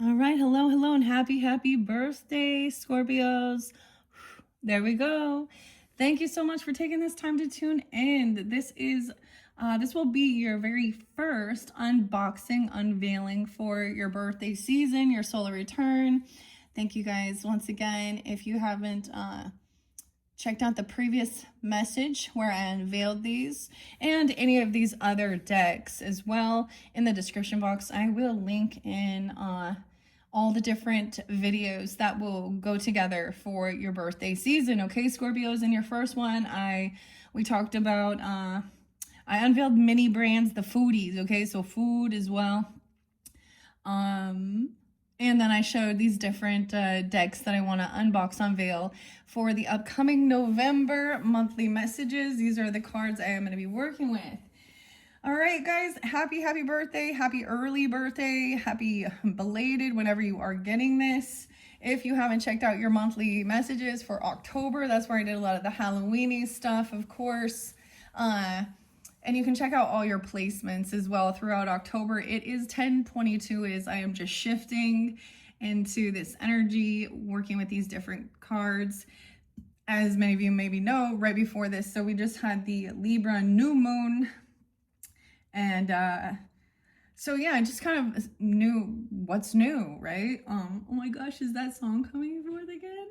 All right, hello, and happy birthday, Scorpios. There we go. Thank you so much for taking this time to tune in. This will be your very first unboxing, unveiling for your birthday season, your solar return. Thank you guys once again. If you haven't checked out the previous message where I unveiled these and any of these other decks as well in the description box, I will link in all the different videos that will go together for your birthday season. Okay, Scorpios, in your first one, we talked about I unveiled mini brands, the foodies. Okay, so food as well. And then I showed these different decks that I want to unbox, unveil for the upcoming November monthly messages. These are the cards I am going to be working with. All right, guys, happy birthday, happy early birthday, happy belated whenever you are getting this. If you haven't checked out your monthly messages for October, that's where I did a lot of the Halloweeny stuff, of course. And you can check out all your placements as well throughout October. It is 10/22 as I am just shifting into this energy, working with these different cards. As many of you maybe know, right before this, so we just had the Libra new moon. And so yeah, I just kind of knew what's new, right? Oh my gosh, is that song coming forth again?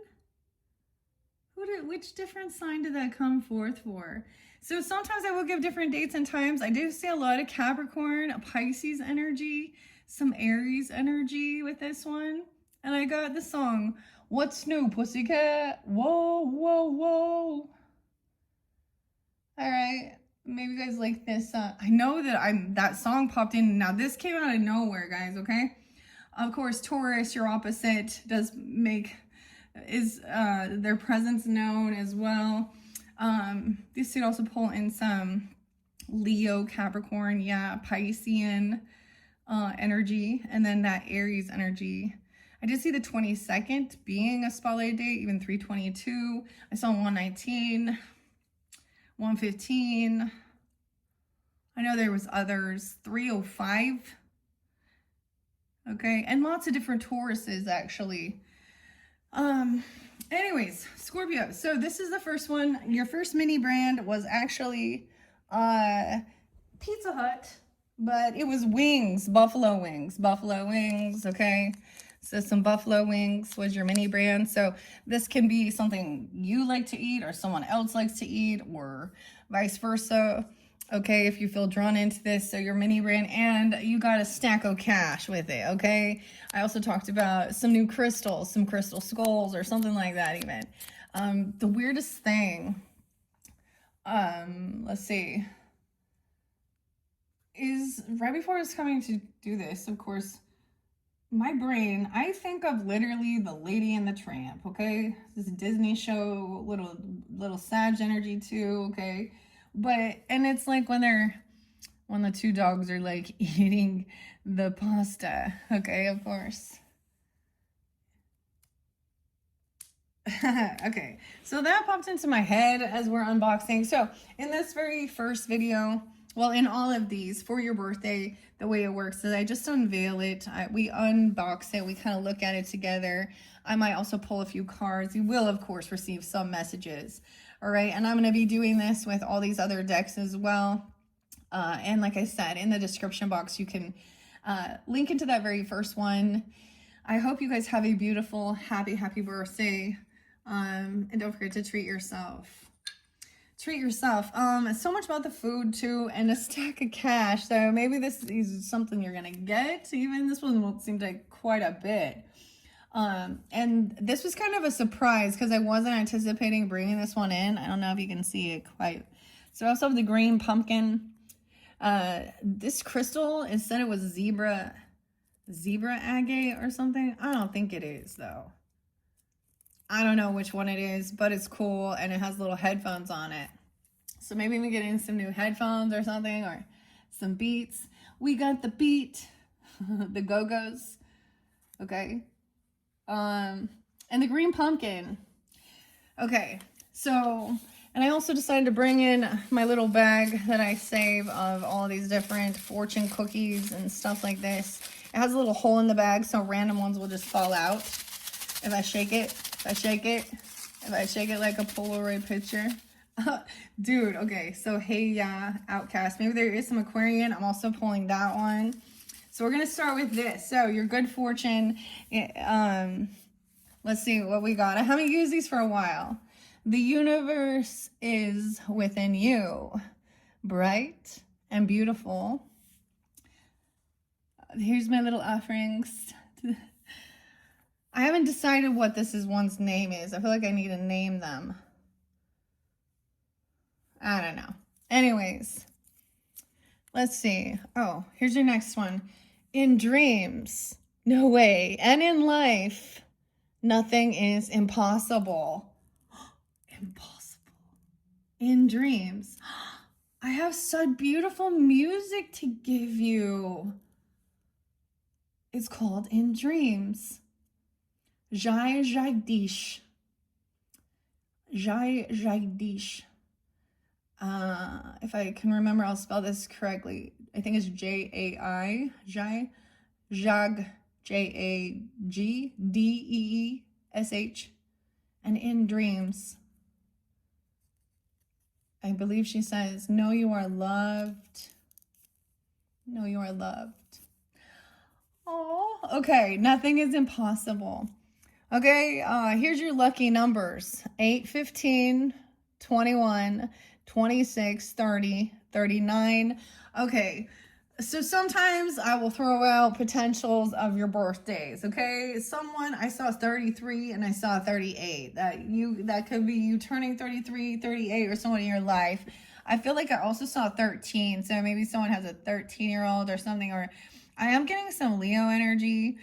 Which different sign did that come forth for? So sometimes I will give different dates and times. I do see a lot of Capricorn, Pisces energy, some Aries energy with this one. And I got the song, What's New, Pussycat? Whoa, whoa, whoa. All right. Maybe you guys like this. I know that that song popped in. Now this came out of nowhere, guys. Okay. Of course, Taurus, your opposite, is their presence known as well. This could also pull in some Leo, Capricorn, yeah, Piscean energy, and then that Aries energy. I did see the 22nd being a spotlight date, even 3/22. I saw 1/19. 1/15. I know there was others. 3/05. Okay, and lots of different Tauruses actually. Anyways, Scorpio. So this is the first one. Your first mini brand was actually Pizza Hut, but it was wings, buffalo wings. Okay. So some buffalo wings was your mini brand. So this can be something you like to eat or someone else likes to eat or vice versa. Okay, if you feel drawn into this, so your mini brand, and you got a stack of cash with it, okay? I also talked about some new crystals, some crystal skulls or something like that even. The weirdest thing, let's see, is right before I was coming to do this, of course, my brain, I think of literally the Lady and the Tramp, okay? This Disney show, little Sag energy too, okay? And it's like when the two dogs are like eating the pasta, okay, of course. Okay, so that popped into my head as we're unboxing. So in this very first video, well, in all of these for your birthday, the way it works is I just unveil it. We unbox it. We kind of look at it together. I might also pull a few cards. You will, of course, receive some messages. All right. And I'm going to be doing this with all these other decks as well. And like I said, in the description box, you can link into that very first one. I hope you guys have a beautiful, happy birthday. And don't forget to treat yourself. Treat yourself. So much about the food too, and a stack of cash. So maybe this is something you're gonna get. Even this one seemed like quite a bit. And this was kind of a surprise because I wasn't anticipating bringing this one in. I don't know if you can see it quite. So I also have the green pumpkin. This crystal, it said it was zebra agate or something. I don't think it is though. I don't know which one it is, but it's cool and it has little headphones on it. So maybe we get in some new headphones or something, or some beats. We got the beat, the Go-Go's, okay? And the green pumpkin. Okay, so, and I also decided to bring in my little bag that I save of all these different fortune cookies and stuff like this. It has a little hole in the bag, so random ones will just fall out. If I shake it, if I shake it, if I shake it like a Polaroid picture. Dude, okay, so hey, yeah, Outcast. Maybe there is some Aquarian. I'm also pulling that one. So we're going to start with this. So your good fortune, let's see what we got. I haven't used these for a while. The universe is within you, bright and beautiful. Here's my little offerings. I haven't decided what this one's name is. I feel like I need to name them. I don't know. Anyways, let's see. Oh, here's your next one. In dreams, no way. And in life, nothing is impossible. Impossible. In dreams. I have such beautiful music to give you. It's called In Dreams. Jai Jagdish. Jai Jagdish. If I can remember, I'll spell this correctly. I think it's J-A-I. Jai. Jag. J-A-G-D-E-E-S-H. And In Dreams. I believe she says, know you are loved. Know you are loved. Oh, okay. Nothing is impossible. Okay, here's your lucky numbers. 8, 15, 21, 26, 30, 39. Okay, so sometimes I will throw out potentials of your birthdays, okay? Someone, I saw 33 and I saw 38. That could be you turning 33, 38, or someone in your life. I feel like I also saw 13, so maybe someone has a 13-year-old or something, or I am getting some Leo energy.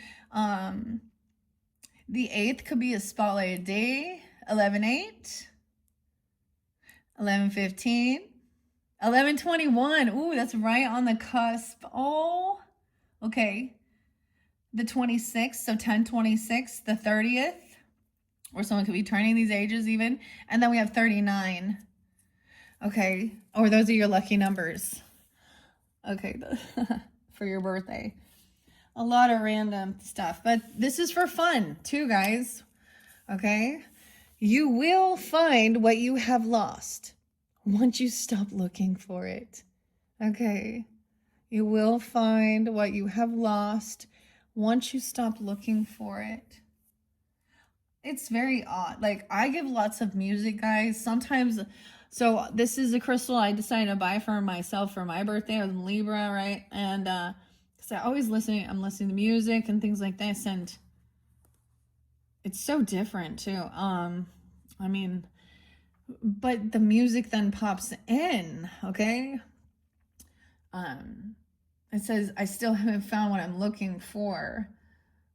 The 8th could be a spotlighted day. 11-8. 11-15. 11-21. Ooh, that's right on the cusp. Oh, okay. The 26th, so 10-26. The 30th, or someone could be turning these ages even. And then we have 39. Okay, or those are your lucky numbers. Okay, for your birthday. A lot of random stuff, but this is for fun too, guys. Okay, you will find what you have lost once you stop looking for it. Okay, you will find what you have lost once you stop looking for it. It's very odd. Like, I give lots of music, guys. Sometimes, so this is a crystal I decided to buy for myself for my birthday. I was in Libra, right? And I always I'm listening to music and things like this, and it's so different too. I mean, but the music then pops in, okay? It says, I still haven't found what I'm looking for.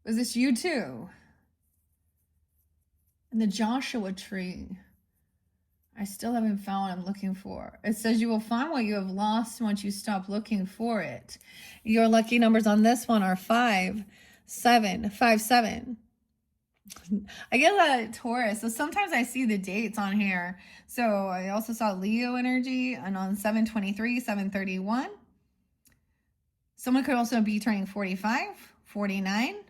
Was this you too? And the Joshua tree. I still haven't found what I'm looking for. It says you will find what you have lost once you stop looking for it. Your lucky numbers on this one are 5, 7, 5, 7. I get a lot of Taurus, so sometimes I see the dates on here. So I also saw Leo energy, and on 7/23, 7/31. Someone could also be turning 45, 49,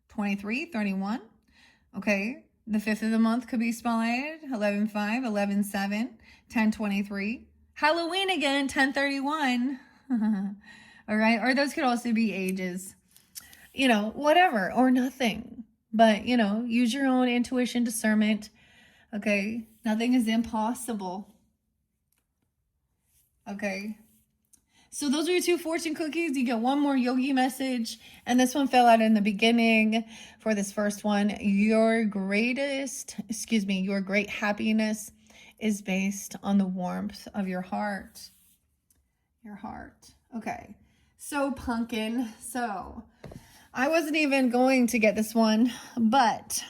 23, 31. Okay. The 5th of the month could be spotlighted, 11-5, 11-7, 10-23. Halloween again, 10-31. All right, or those could also be ages. You know, whatever, or nothing. But, you know, use your own intuition, discernment. Okay, nothing is impossible. Okay. So those are your 2 fortune cookies. You get one more yogi message. And this one fell out in the beginning for this first one. Your great happiness is based on the warmth of your heart. Your heart. Okay. So pumpkin. So I wasn't even going to get this one, but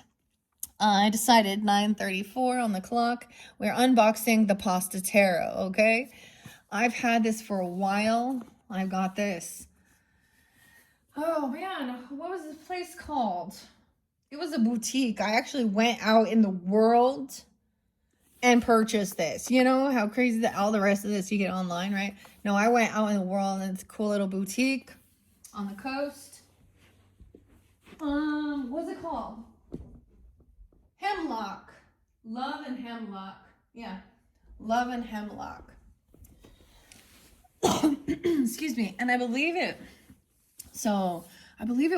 I decided 9:34 on the clock. We're unboxing the Pasta Tarot, okay? I've had this for a while. I got this. Oh man, what was this place called? It was a boutique. I actually went out in the world and purchased this. You know how crazy that all the rest of this you get online, right? No, I went out in the world, and it's a cool little boutique on the coast. What's it called? Hemlock. Love and hemlock. Yeah. Love and hemlock. Excuse me. And I believe it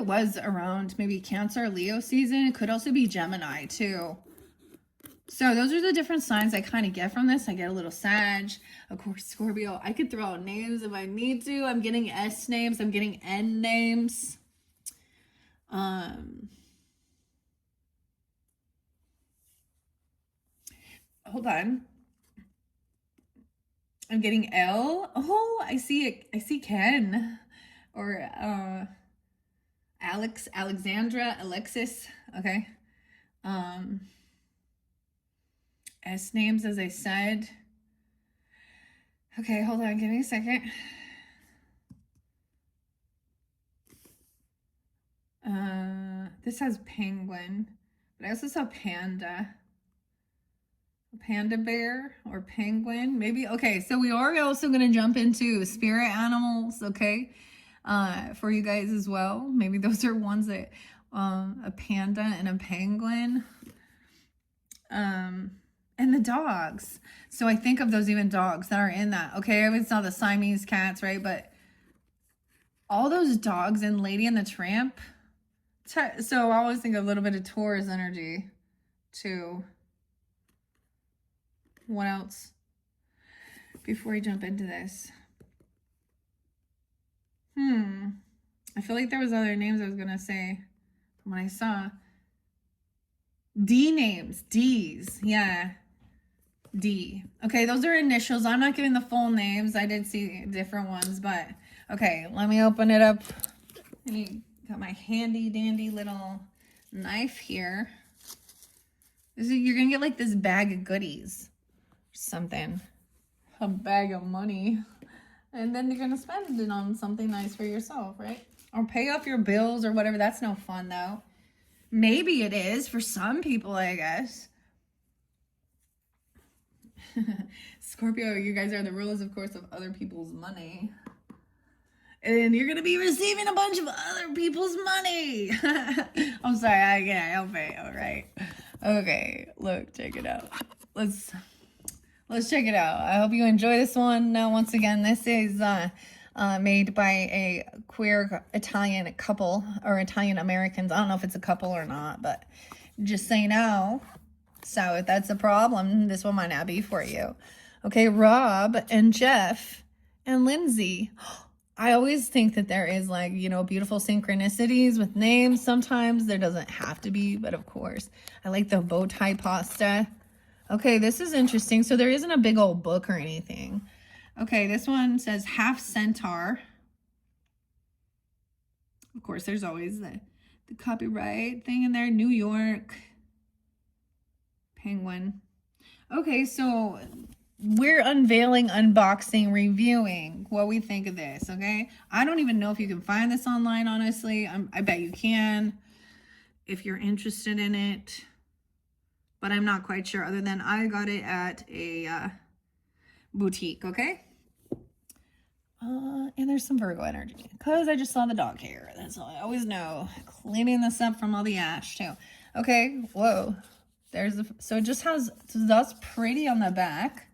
was around maybe Cancer, Leo season. It could also be Gemini too. So those are the different signs I kind of get from this. I get a little Sag, of course, Scorpio. I could throw out names if I need to. I'm getting S names. I'm getting N names. Hold on. I'm getting L. Oh, I see it. I see Ken. Or Alex, Alexandra, Alexis. Okay. S names, as I said. Okay, hold on. Give me a second. This has penguin, but I also saw panda. Panda bear or penguin, maybe. Okay, so we are also going to jump into spirit animals, okay, for you guys as well. Maybe those are ones that, a panda and a penguin. And the dogs. So I think of those even dogs that are in that. Okay, I always saw the Siamese cats, right? But all those dogs in Lady and the Tramp. So I always think a little bit of Taurus energy too. What else? Before we jump into this. I feel like there was other names I was going to say from what I saw. D names. D's. Yeah. D. Okay, those are initials. I'm not giving the full names. I did see different ones, but okay, let me open it up. I got my handy dandy little knife here. You're gonna get like this bag of goodies, something, a bag of money, and then you're gonna spend it on something nice for yourself, right? Or pay off your bills or whatever. That's no fun though. Maybe it is for some people, I guess. Scorpio, you guys are the rulers, of course, of other people's money. And you're going to be receiving a bunch of other people's money. I'm sorry, I can't help it. All right. Okay, look, check it out. Let's check it out. I hope you enjoy this one. Now, once again, this is made by a queer Italian couple, or Italian Americans. I don't know if it's a couple or not, but just so you know. So if that's a problem, this one might not be for you. Okay, Rob and Jeff and Lindsay. I always think that there is, like, you know, beautiful synchronicities with names. Sometimes there doesn't have to be, but of course. I like the bow tie pasta. Okay, this is interesting. So there isn't a big old book or anything. Okay, this one says half centaur. Of course, there's always the copyright thing in there. New York. Penguin. Okay, so we're unveiling, unboxing, reviewing what we think of this, okay? I don't even know if you can find this online, honestly. I bet you can if you're interested in it. But I'm not quite sure, other than I got it at a boutique, okay? And there's some Virgo energy because I just saw the dog hair. That's all I always know. Cleaning this up from all the ash, too. Okay, whoa. So it just has, that's pretty on the back.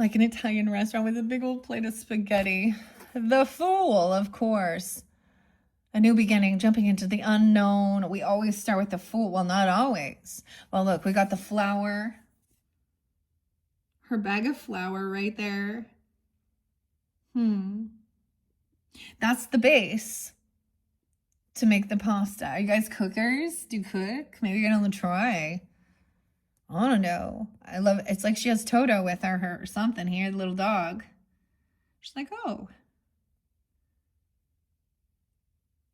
Like an Italian restaurant with a big old plate of spaghetti. The Fool, of course. A new beginning, jumping into the unknown. We always start with the Fool. Well, not always. Well, look, we got the flour. Her bag of flour right there. That's the base to make the pasta. Are you guys cookers? Do you cook? Maybe you're gonna try. I don't know. I love it. It's like she has Toto with her or something here, the little dog. She's like, oh.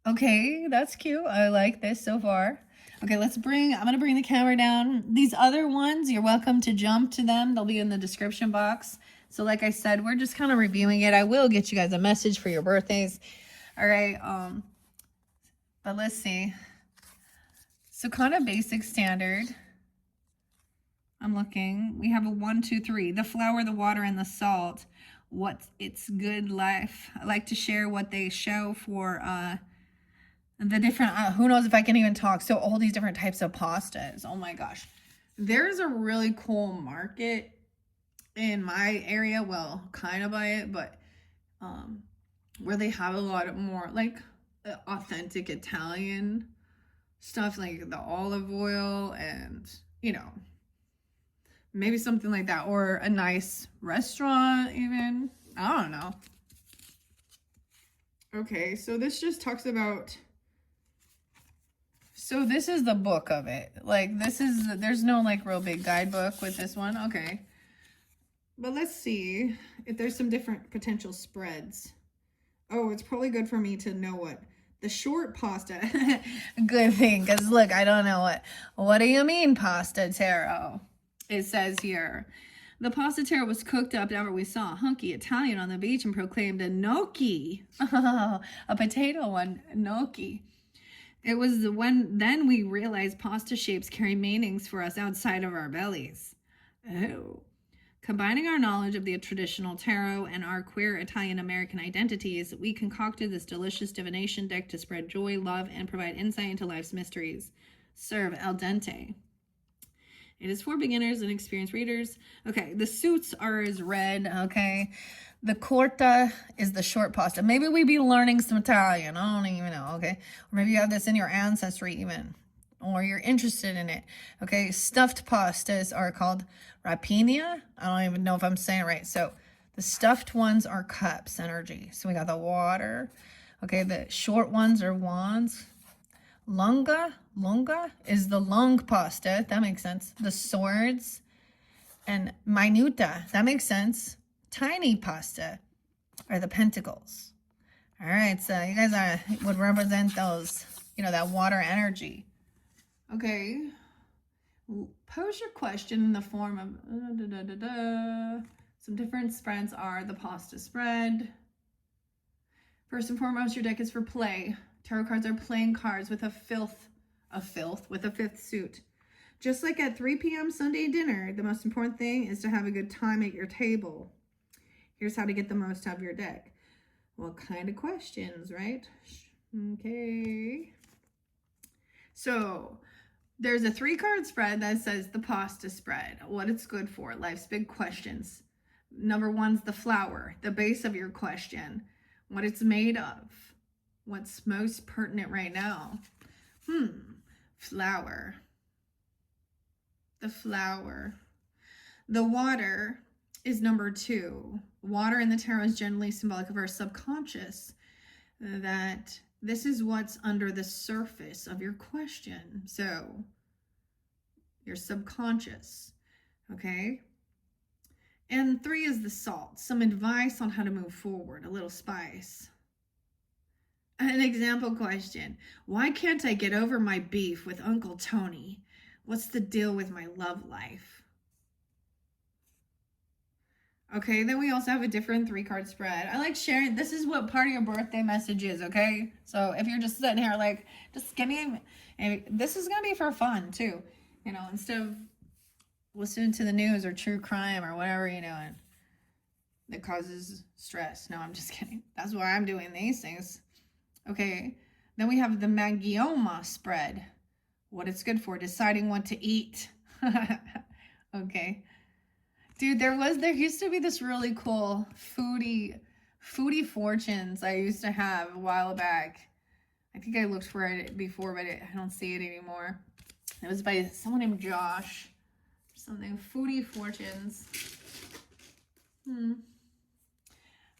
Okay, that's cute. I like this so far. Okay, I'm gonna bring the camera down. These other ones, you're welcome to jump to them. They'll be in the description box. So like I said, we're just kind of reviewing it. I will get you guys a message for your birthdays. All right, but let's see. So kind of basic standard. I'm looking. We have a 1, 2, 3. The flour, the water, and the salt. What's its good life? I like to share what they show for the different, who knows if I can even talk. So all these different types of pastas. Oh my gosh. There's a really cool market in my area. Well, kind of by it, but where they have a lot of more like authentic Italian stuff, like the olive oil and, you know, maybe something like that, or a nice restaurant even. I don't know. Okay, so this just talks about, so this is the book of it. Like this is, there's no like real big guidebook with this one. Okay. But let's see if there's some different potential spreads. Oh, it's probably good for me to know what the short pasta. Good thing, because look, I don't know what do you mean pasta taro? It says here, the pasta taro was cooked up after we saw a hunky Italian on the beach and proclaimed a gnocchi. Oh, a potato one, gnocchi. It was then we realized pasta shapes carry meanings for us outside of our bellies. Oh. Combining our knowledge of the traditional taro and our queer Italian-American identities, we concocted this delicious divination deck to spread joy, love, and provide insight into life's mysteries. Serve al dente. It is for beginners and experienced readers. Okay, the suits are as red, okay? The corta is the short pasta. Maybe we be learning some Italian. I don't even know, okay? Or maybe you have this in your ancestry even, or you're interested in it, okay? Stuffed pastas are called rapinia. I don't even know if I'm saying it right. So the stuffed ones are cups energy. So we got the water, okay? The short ones are wands. Lunga is the long pasta. That makes sense. The swords. And minuta, that makes sense. Tiny pasta are the pentacles. All right, so you guys would represent those, you know, that water energy. Okay, pose your question in the form of some different spreads are the pasta spread. First and foremost, your deck is for play. Tarot cards are playing cards with a fifth suit. Just like at 3 p.m. Sunday dinner, the most important thing is to have a good time at your table. Here's how to get the most out of your deck. What kind of questions, right? Okay. So there's a 3-card spread that says the pasta spread, what it's good for, life's big questions. Number 1's the flower, the base of your question, what it's made of, what's most pertinent right now. Flower. The flower. The water is number 2. Water in the tarot is generally symbolic of our subconscious, that this is what's under the surface of your question. So your subconscious, okay? And 3 is the salt, some advice on how to move forward, a little spice. An example question, why can't I get over my beef with Uncle Tony? What's the deal with my love life? Okay, then we also have a different 3-card spread. I like sharing. This is what part of your birthday message is, okay? So if you're just sitting here like, just give me, and this is going to be for fun too. You know, instead of listening to the news or true crime or whatever, you know, and that causes stress. No, I'm just kidding. That's why I'm doing these things. Okay, then we have the Magioma spread. What it's good for, deciding what to eat. Okay. Dude, there used to be this really cool foodie fortunes I used to have a while back. I think I looked for it before, but I don't see it anymore. It was by someone named Josh or something. Foodie fortunes.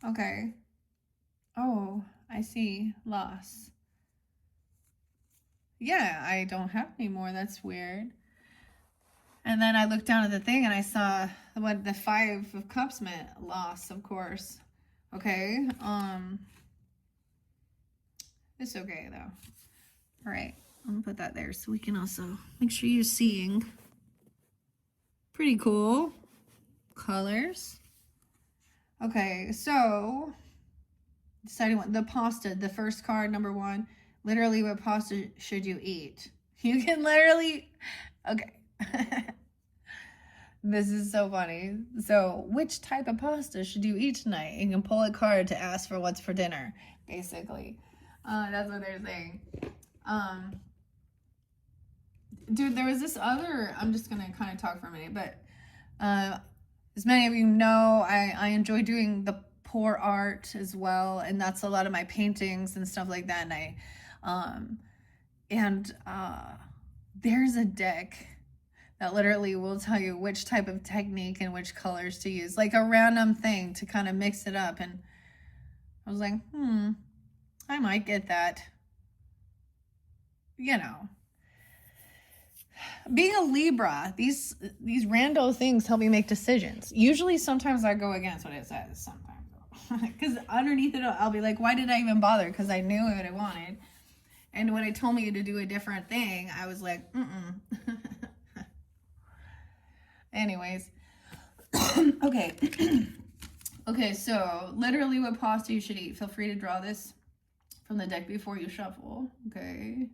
Okay. Oh, I see. Loss. Yeah, I don't have any more. That's weird. And then I looked down at the thing and I saw what the 5 of Cups meant. Loss, of course. Okay. It's okay though. All right. I'm gonna put that there so we can also make sure you're seeing. Pretty cool colors. Okay, so deciding what the pasta, the first card, number 1. Literally, what pasta should you eat? You can literally, okay. This is so funny. So, which type of pasta should you eat tonight? You can pull a card to ask for what's for dinner, basically. That's what they're saying. Dude, there was this other, I'm just gonna kind of talk for a minute, but as many of you know, I enjoy doing the pour art as well, and that's a lot of my paintings and stuff like that. And there's a deck that literally will tell you which type of technique and which colors to use, like a random thing to kind of mix it up. And I was like, I might get that. You know, being a Libra, these rando things help me make decisions. Usually, sometimes I go against what it says. Sometimes, because underneath it, I'll be like, why did I even bother? Because I knew what I wanted. And when it told me to do a different thing, I was like, Anyways, okay. Okay, so literally what pasta you should eat. Feel free to draw this from the deck before you shuffle. Okay.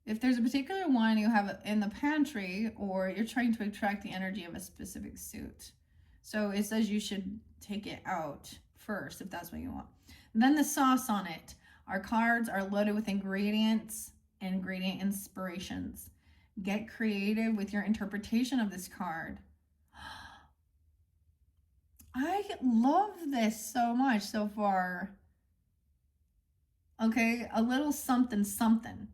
If there's a particular one you have in the pantry, or you're trying to attract the energy of a specific suit. So it says you should take it out first if that's what you want. And then the sauce on it. Our cards are loaded with ingredients and ingredient inspirations. Get creative with your interpretation of this card. I love this so much so far. Okay, a little something something.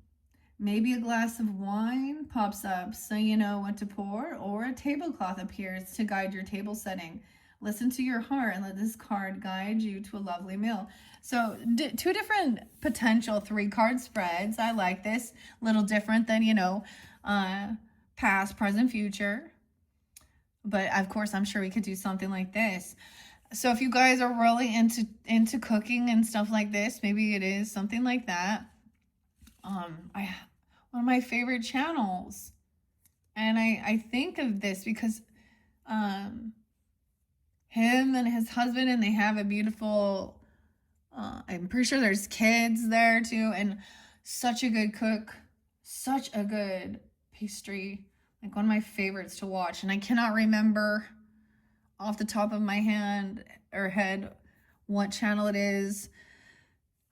Maybe a glass of wine pops up so you know what to pour, or a tablecloth appears to guide your table setting. Listen to your heart and let this card guide you to a lovely meal. So two different potential 3-card spreads. I like this. A little different than, past, present, future. But of course, I'm sure we could do something like this. So if you guys are really into cooking and stuff like this, maybe it is something like that. One of my favorite channels, and I think of this because him and his husband, and they have a beautiful, I'm pretty sure there's kids there too, and such a good cook, such a good pastry, like one of my favorites to watch. And I cannot remember off the top of my head what channel it is.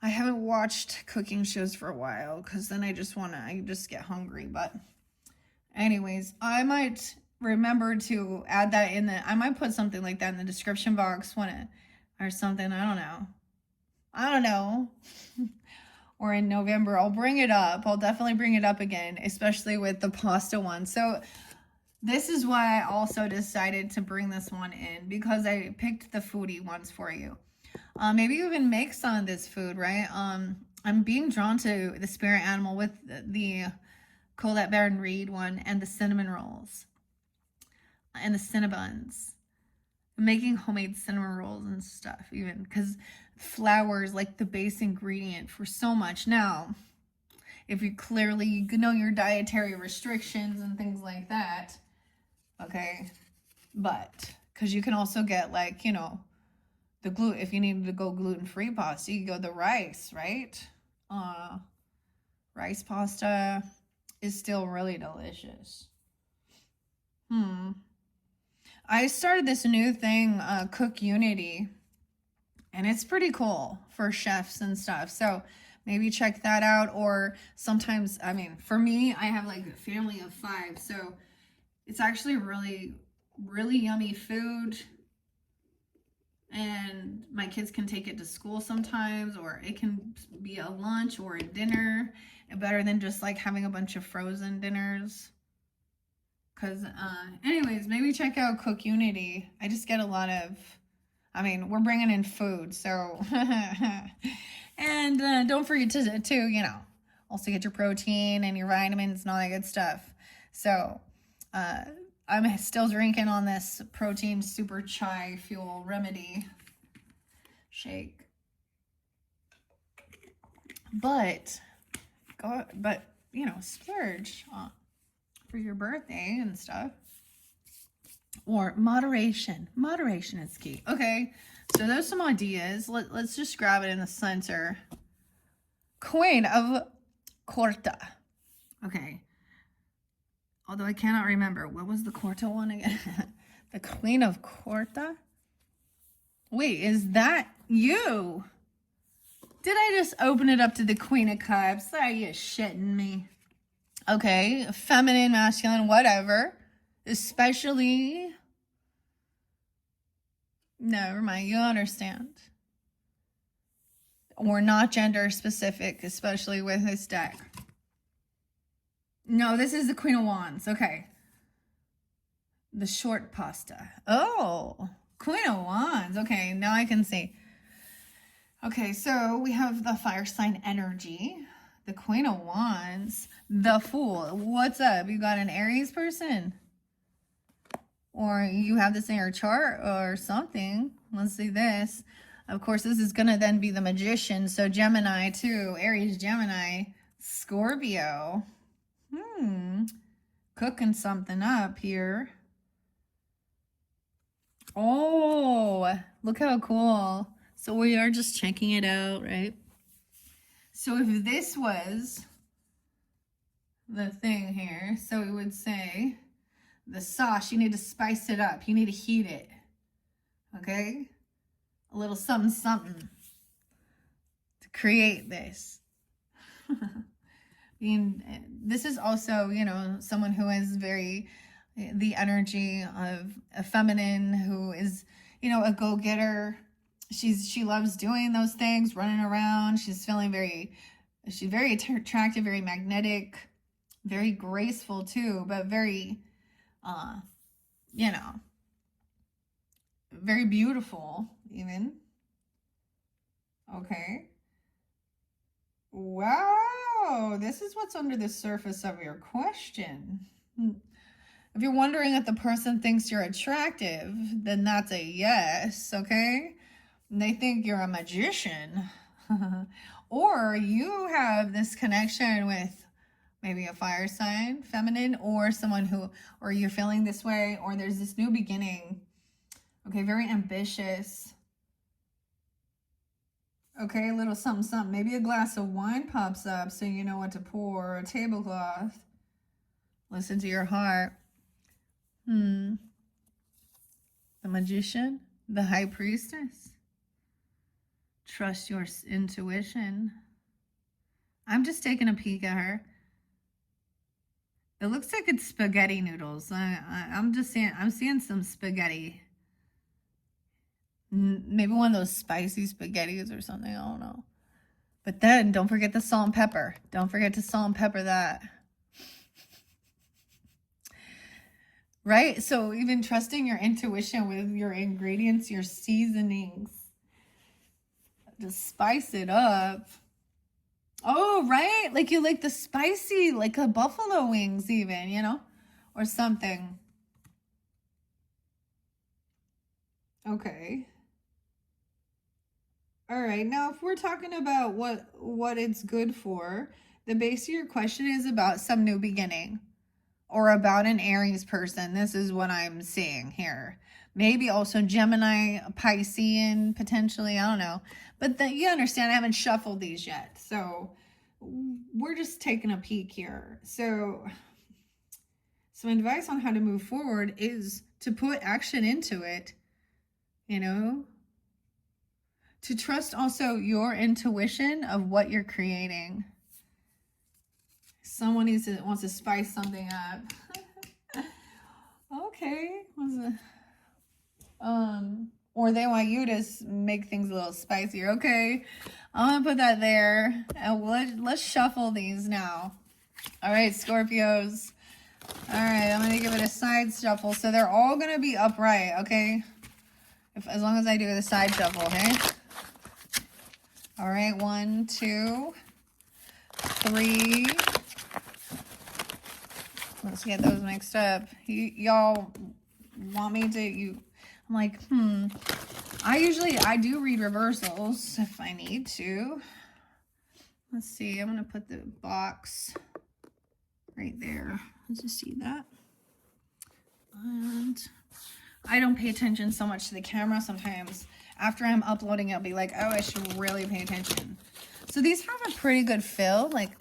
I haven't watched cooking shows for a while because then I just get hungry. But anyways, I might remember to add that I might put something like that in the description box or something. I don't know. Or in November, I'll bring it up. I'll definitely bring it up again, especially with the pasta one. So this is why I also decided to bring this one in, because I picked the foodie ones for you. Maybe you even make some of this food, right? I'm being drawn to the spirit animal with the Colette Baron Reed one, and the cinnamon rolls and the cinnabuns. Making homemade cinnamon rolls and stuff, even because flour is like the base ingredient for so much. Now, if you clearly know your dietary restrictions and things like that, okay, but because you can also get the gluten. If you need to go gluten-free pasta, you go the rice, right? Rice pasta is still really delicious. I started this new thing, Cook Unity, and it's pretty cool for chefs and stuff. So maybe check that out. Or sometimes, for me, I have like a family of 5, so it's actually really, really yummy food. And my kids can take it to school sometimes, or it can be a lunch or a dinner, better than just like having a bunch of frozen dinners. Because, anyways, maybe check out Cook Unity. I just get a lot of, we're bringing in food, so, and don't forget to, also get your protein and your vitamins and all that good stuff. So, I'm still drinking on this protein super chai fuel remedy shake. But splurge for your birthday and stuff. Or moderation. Moderation is key. Okay, so there's some ideas. Let's just grab it in the center. Queen of Corta. Okay. Although I cannot remember. What was the Corta one again? The Queen of Corta? Wait, is that you? Did I just open it up to the Queen of Cups? Are you shitting me? Okay, feminine, masculine, whatever. Especially, never mind, you understand. We're not gender specific, especially with this deck. No, this is the Queen of Wands. Okay. The short pasta. Oh, Queen of Wands. Okay, now I can see. Okay, so we have the fire sign energy. The Queen of Wands. The Fool. What's up? You got an Aries person? Or you have this in your chart or something. Let's see this. Of course, this is going to then be the Magician. So Gemini too. Aries, Gemini, Scorpio. Cooking something up here. Oh, look how cool. So we are just checking it out, right? So if this was the thing here, so we would say the sauce, you need to spice it up. You need to heat it. Okay? A little something, something to create this. This is also, you know, someone who is very, the energy of a feminine, who is, you know, a go-getter. She loves doing those things, running around. She's very attractive, very magnetic, very graceful too, but very, you know, very beautiful even. Okay. Wow, this is what's under the surface of your question. If you're wondering if the person thinks you're attractive, then that's a yes, okay? And they think you're a magician. Or you have this connection with maybe a fire sign, feminine, or someone who, or you're feeling this way, or there's this new beginning. Okay, very ambitious. Okay, a little something, something. Maybe a glass of wine pops up so you know what to pour, a tablecloth. Listen to your heart. The Magician, the High Priestess. Trust your intuition. I'm just taking a peek at her. It looks like it's spaghetti noodles. I'm seeing some spaghetti. Maybe one of those spicy spaghettis or something. I don't know. But then don't forget the salt and pepper. Don't forget to salt and pepper that. Right? So even trusting your intuition with your ingredients, your seasonings. Just spice it up. Oh, right? Like you like the spicy, like a buffalo wings even, you know? Or something. Okay. All right. Now, if we're talking about what it's good for, the base of your question is about some new beginning. Or about an Aries person. This is what I'm seeing here. Maybe also Gemini, Piscean, potentially. I don't know. But you understand, I haven't shuffled these yet. So we're just taking a peek here. So some advice on how to move forward is to put action into it. You know? To trust also your intuition of what you're creating. Someone wants to spice something up. Okay. Or they want you to make things a little spicier. Okay. I'm going to put that there. And let's shuffle these now. All right, Scorpios. All right, I'm going to give it a side shuffle. So they're all going to be upright, okay? As long as I do the side shuffle, okay? All right, 1, 2, 3. Let's get those mixed up. Y'all want me to, I'm like, I do read reversals if I need to. Let's see, I'm going to put the box right there. Let's just see that. And I don't pay attention so much to the camera. Sometimes after I'm uploading, I'll be like, oh, I should really pay attention. So these have a pretty good fill, like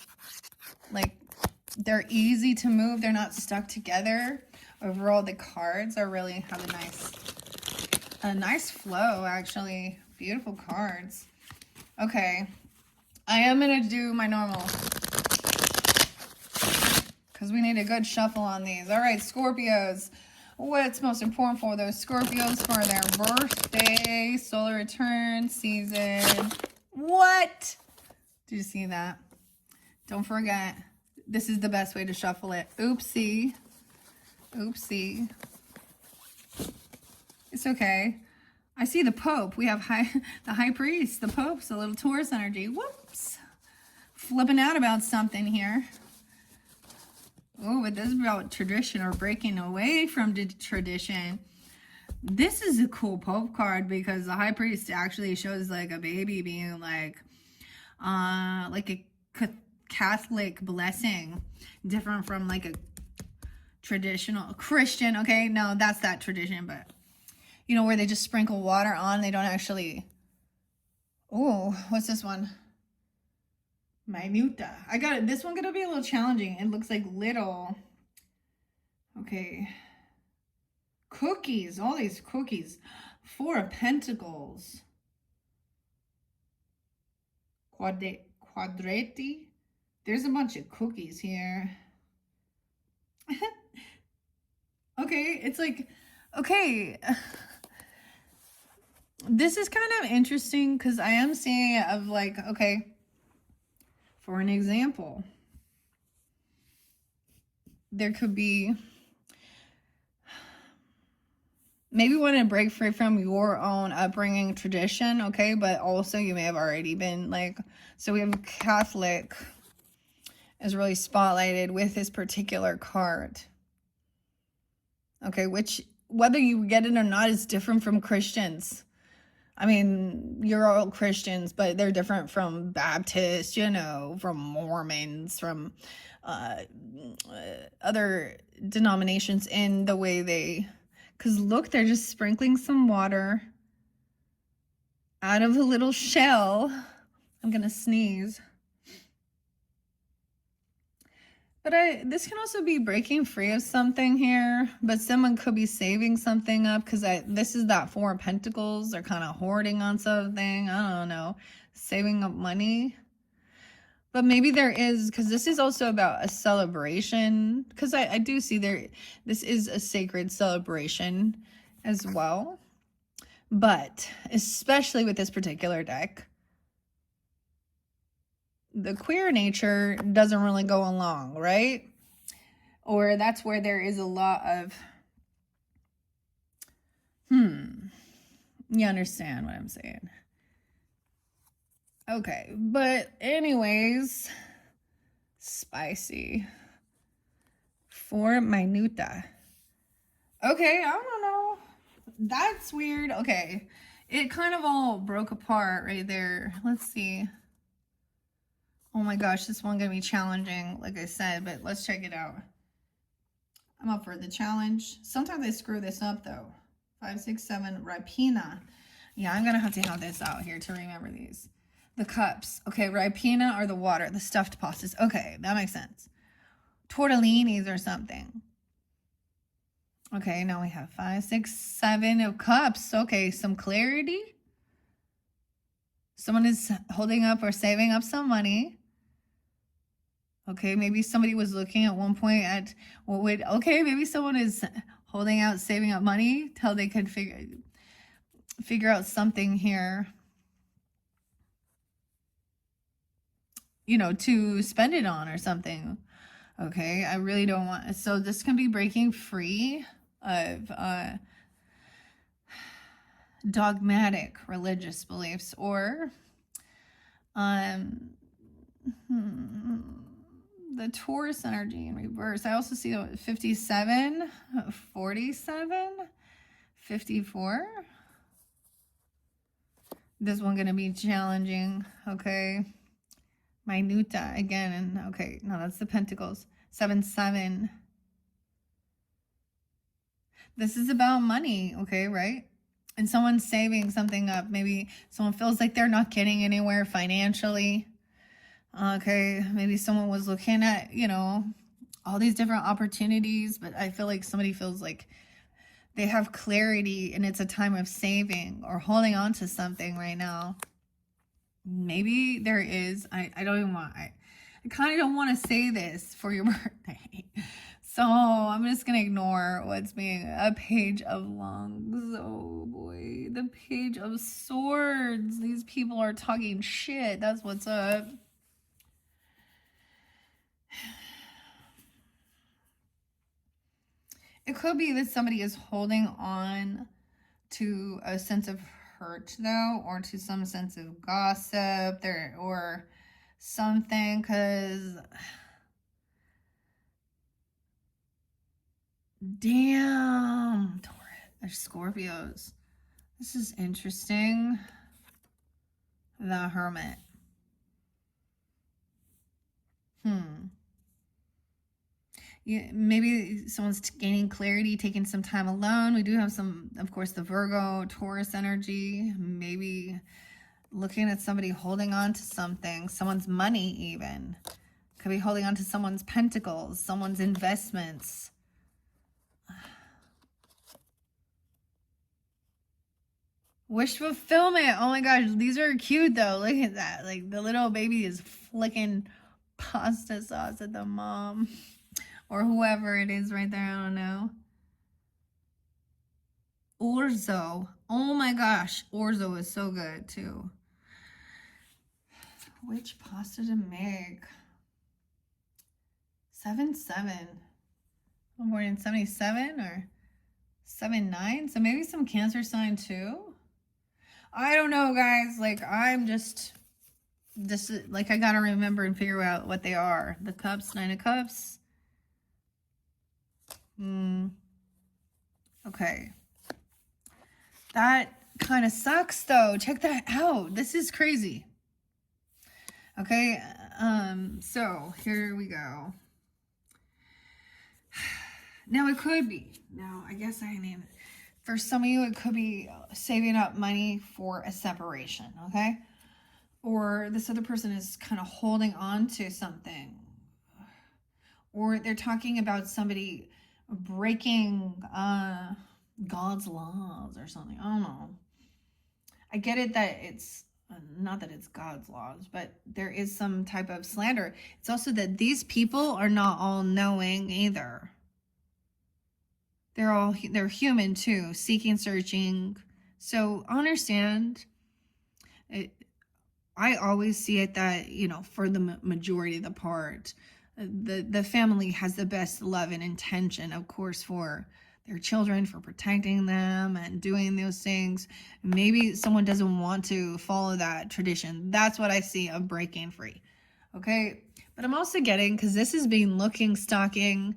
they're easy to move. They're not stuck together. Overall, the cards really have a nice flow, actually. Beautiful cards. Okay. I am going to do my normal, because we need a good shuffle on these. All right, Scorpios. What's most important for those Scorpios for their birthday, solar return season? What? Did you see that? Don't forget, this is the best way to shuffle it. Oopsie. Oopsie. It's okay. I see the Pope. We have the High Priest. The Pope's a little Taurus energy. Whoops. Flipping out about something here. Oh, but this is about tradition or breaking away from the tradition. This is a cool Pope card because the High Priest actually shows like a baby being like a Catholic blessing, different from like a traditional Christian. Okay, no, that's that tradition, but you know where they just sprinkle water on, they don't actually. Oh, what's this one? Minuta. I got it. This one gonna be a little challenging. It looks like little. Okay. Cookies. All these cookies. 4 of Pentacles. Quadretti. There's a bunch of cookies here. Okay, it's like, okay. This is kind of interesting because I am seeing it of like, okay, for an example, there could be, maybe want to break free from your own upbringing tradition, okay, but also you may have already been like, so we have Catholic is really spotlighted with this particular card, okay, which whether you get it or not is different from Christians. I mean, you're all Christians, but they're different from Baptists, you know, from Mormons, from other denominations in the way they, because look, they're just sprinkling some water out of a little shell. I'm going to sneeze. But this can also be breaking free of something here, but someone could be saving something up because this is that 4 of Pentacles. They're kind of hoarding on something. I don't know, saving up money. But maybe there is, because this is also about a celebration, because I do see this is a sacred celebration as well. But especially with this particular deck, the queer nature doesn't really go along, right? Or that's where there is a lot of, you understand what I'm saying? Okay, but anyways, spicy. 4 minuta. Okay, I don't know. That's weird. Okay, it kind of all broke apart right there. Let's see. Oh my gosh, this one's gonna be challenging, like I said, but let's check it out. I'm up for the challenge. Sometimes I screw this up though. 5, 6, 7, Ripina. Yeah, I'm gonna have to have this out here to remember these. The cups. Okay, Ripina are the water, the stuffed pastas. Okay, that makes sense. Tortellinis or something. Okay, now we have 5, 6, 7 of cups. Okay, some clarity. Someone is holding up or saving up some money. Okay, maybe somebody was looking at one point at what would, okay, maybe someone is holding out, saving up money till they could figure out something here, you know, to spend it on or something. Okay, I really don't want, so this can be breaking free of dogmatic religious beliefs, or the Taurus energy in reverse. I also see 57, 47, 54. This one gonna be challenging. Okay, Minuta again, and okay, no, that's the Pentacles. 7, 7. This is about money, okay, right? And someone's saving something up. Maybe someone feels like they're not getting anywhere financially. Okay, maybe someone was looking at, you know, all these different opportunities, but I feel like somebody feels like they have clarity and it's a time of saving or holding on to something right now. maybe there is, I don't even want, I kind of don't want to say this for your birthday. So I'm just going to ignore what's being a page of lungs. Oh boy, the page of swords. These people are talking shit. That's what's up. It could be that somebody is holding on to a sense of hurt, though, or to some sense of gossip there, or something, because damn, Taurus, they're Scorpios. This is interesting. The Hermit. Yeah, maybe someone's gaining clarity, taking some time alone. We do have some, of course, the Virgo, Taurus energy. Maybe looking at somebody holding on to something, someone's money even. Could be holding on to someone's pentacles, someone's investments. Wish fulfillment. Oh my gosh, these are cute though. Look at that. Like the little baby is flicking pasta sauce at the mom. Or whoever it is right there, I don't know. Orzo. Oh my gosh, Orzo is so good too. Which pasta to make? 7-7. I'm born in 77 or 7-9. So maybe some Cancer sign too. I don't know, guys. Like I'm just like I gotta remember and figure out what they are. The cups, 9 of cups. Okay. That kind of sucks though. Check that out. This is crazy. Okay. So here we go. Now it could be. Now I guess I mean, for some of you, it could be saving up money for a separation. Okay. Or this other person is kind of holding on to something. Or they're talking about somebody breaking God's laws or something. I don't know. I get it that it's not that it's God's laws, but there is some type of slander. It's also that these people are not all knowing either. They're human too, seeking, searching. So understand it. I always see it that, you know, for the majority of the part, the family has the best love and intention, of course, for their children, for protecting them and doing those things. Maybe someone doesn't want to follow that tradition. That's what I see of breaking free. Okay. But I'm also getting, because this is being looking, stalking,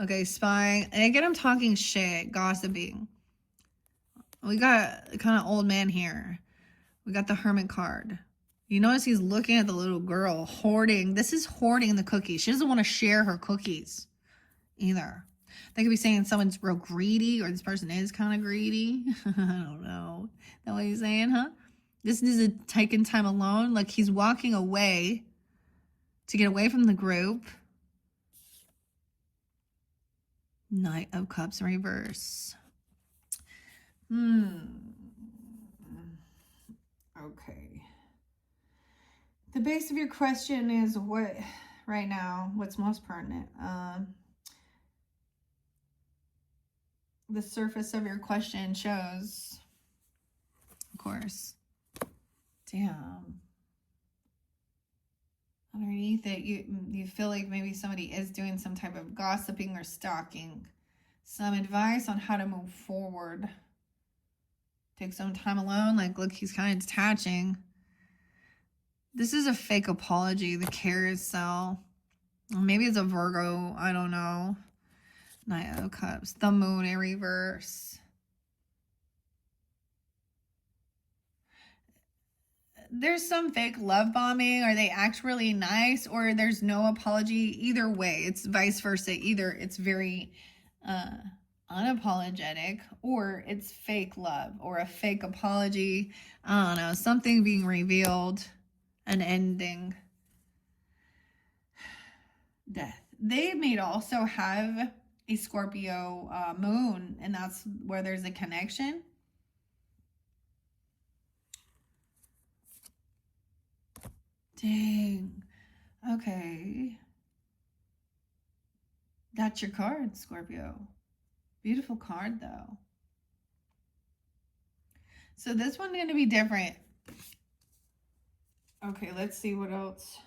okay, spying. And again, I'm talking shit, gossiping. We got kind of old man here. We got the Hermit card. You notice he's looking at the little girl, hoarding. This is hoarding the cookies. She doesn't want to share her cookies either. They could be saying someone's real greedy, or this person is kind of greedy. I don't know. That what he's saying, huh? This is a taking time alone. Like he's walking away to get away from the group. Knight of Cups in reverse. Okay. The base of your question is what right now, what's most pertinent? The surface of your question shows, of course. Damn. Underneath it, you feel like maybe somebody is doing some type of gossiping or stalking. Some advice on how to move forward. Take some time alone. Like, look, he's kind of detaching. This is a fake apology. The carousel. Maybe it's a Virgo. I don't know. Knight of Cups. The Moon in reverse. There's some fake love bombing, or they act really nice, or there's no apology. Either way, it's vice versa. Either it's very unapologetic, or it's fake love or a fake apology. I don't know, something being revealed, an ending. Death. They may also have a Scorpio moon, and that's where there's a connection. Dang. Okay. That's your card, Scorpio. Beautiful card, though. So this one's going to be different. Okay, let's see what else.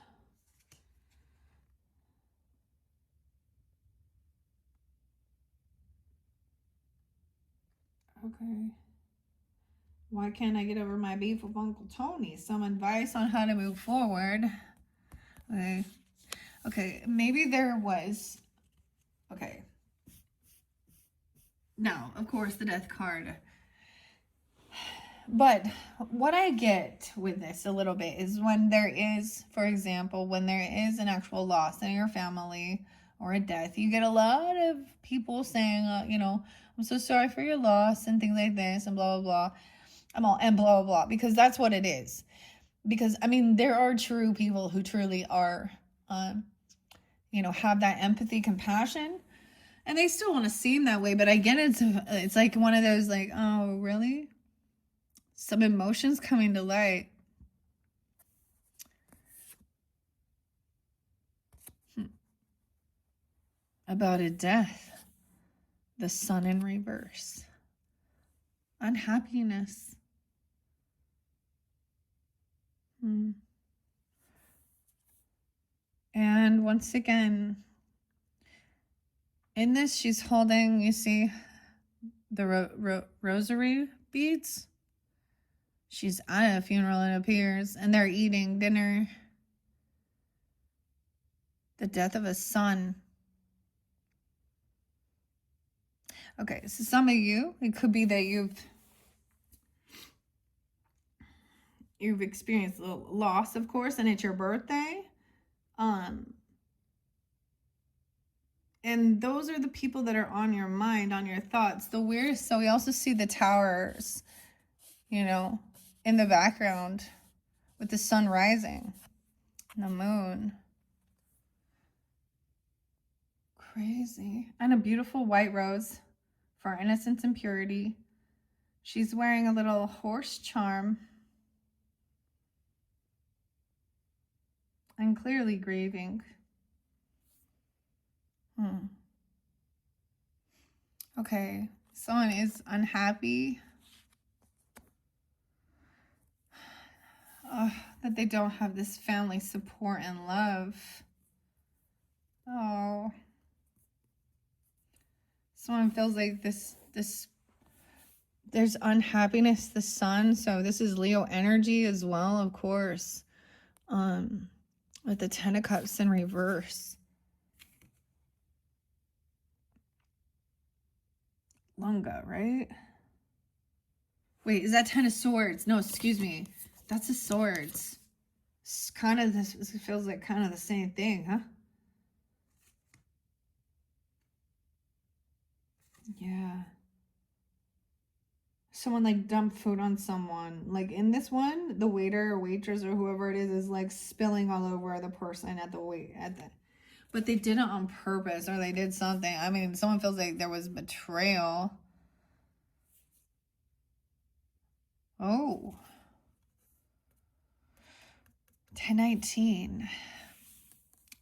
Okay. Why can't I get over my beef with Uncle Tony? Some advice on how to move forward. Okay. Okay, maybe there was. Okay. Now, of course, the death card. But what I get with this a little bit is when there is, for example, when there is an actual loss in your family or a death, you get a lot of people saying, you know, I'm so sorry for your loss and things like this and blah, blah, blah. And blah, blah, blah, because that's what it is. Because, I mean, there are true people who truly are, you know, have that empathy, compassion, and they still want to seem that way. But I get it's like one of those like, oh, really? Some emotions coming to light. About a death. The sun in reverse. Unhappiness. And once again, in this, she's holding, you see, the rosary beads. She's at a funeral, it appears, and they're eating dinner. The death of a son. Okay, so some of you, it could be that you've experienced a loss, of course, and it's your birthday. And those are the people that are on your mind, on your thoughts. The weirdest, so we also see the towers, you know, in the background with the sun rising and the moon. Crazy. And a beautiful white rose for innocence and purity. She's wearing a little horse charm. And clearly grieving. Okay, someone is unhappy that they don't have this family support and love. Oh, someone feels like this there's unhappiness, the sun, so this is Leo energy as well, of course. With the Ten of Cups in reverse. Lunga, right? Wait, is that Ten of Swords? No, excuse me. That's a Swords. It's kind of this, it feels like kind of the same thing, huh? Yeah. Someone like dumped food on someone. Like in this one, the waiter or waitress or whoever it is like spilling all over the person at the but they did it on purpose or they did something. I mean, someone feels like there was betrayal. Oh. 1019.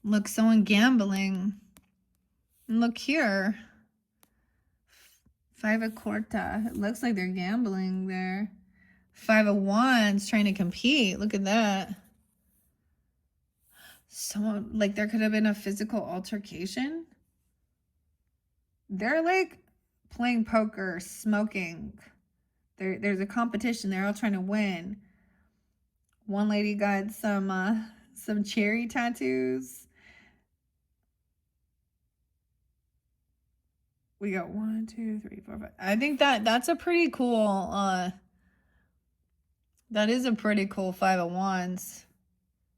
Look, someone gambling. Look here. 5 of Quarta. It looks like they're gambling there. 5 of Wands trying to compete. Look at that. Someone, like there could have been a physical altercation. They're like playing poker, smoking. There's a competition. They're all trying to win. One lady got some cherry tattoos. We got 1, 2, 3, 4, 5. I think that's a pretty cool, that is a pretty cool 5 of Wands.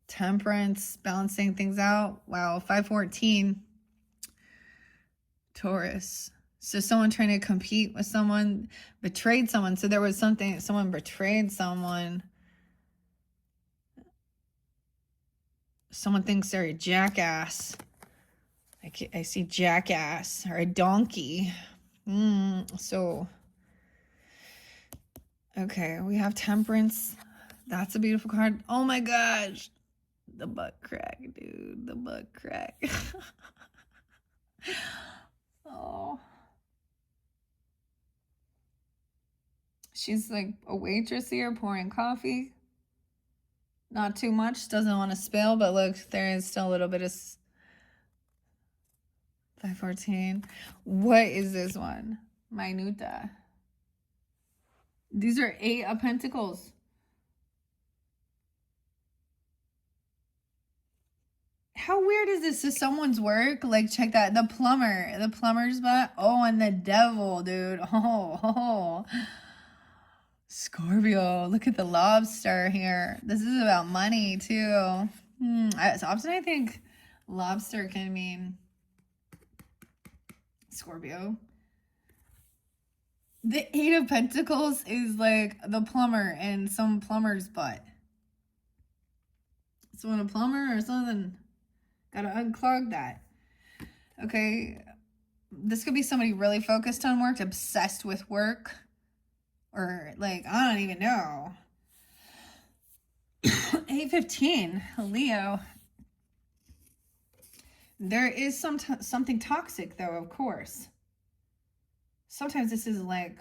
Temperance, balancing things out. Wow, 514. Taurus. So someone trying to compete with someone, betrayed someone. So there was something, someone betrayed someone. Someone thinks they're a jackass. I see jackass or a donkey. So, okay, we have Temperance. That's a beautiful card. Oh my gosh. The butt crack, dude. The butt crack. Oh. She's like a waitress here pouring coffee. Not too much. Doesn't want to spill, but look, there is still a little bit of 514. What is this one? Minuta. These are 8 of Pentacles. How weird is this? Is someone's work? Like, check that. The plumber. The plumber's butt. Oh, and the devil, dude. Oh. Scorpio. Look at the lobster here. This is about money, too. So often I think lobster can mean Scorpio. The 8 of Pentacles is like the plumber and some plumber's butt. Someone a plumber or something. Gotta unclog that. Okay. This could be somebody really focused on work, obsessed with work. Or like, I don't even know. 815, Leo. There is something toxic though, of course. Sometimes this is like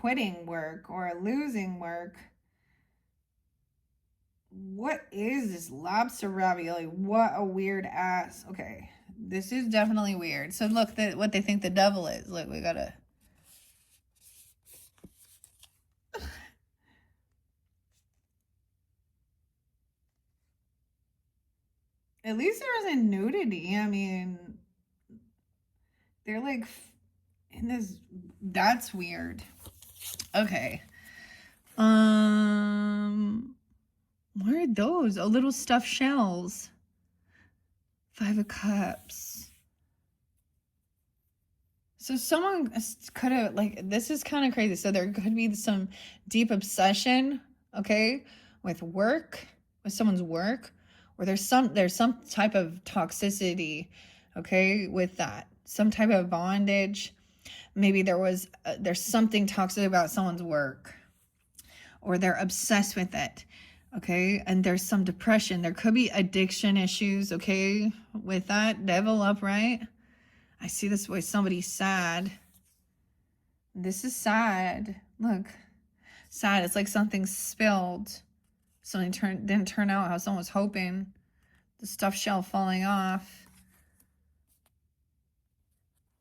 quitting work or losing work. What is this lobster ravioli? What a weird ass. Okay, this is definitely weird. So look, what they think the devil is. Look, we gotta. At least there isn't nudity. I mean, they're like in this. That's weird. Okay. What are those? Oh, little stuffed shells. 5 of Cups. So someone could have, like, this is kind of crazy. So there could be some deep obsession, okay, with work, with someone's work, or there's some type of toxicity, okay, with that. Some type of bondage. Maybe there's something toxic about someone's work, or they're obsessed with it. Okay, and there's some depression. There could be addiction issues, okay, with that. Devil upright. I see this way. Somebody's sad. This is sad. Look, sad. It's like something spilled. Something didn't turn out how someone was hoping. The stuffed shell falling off.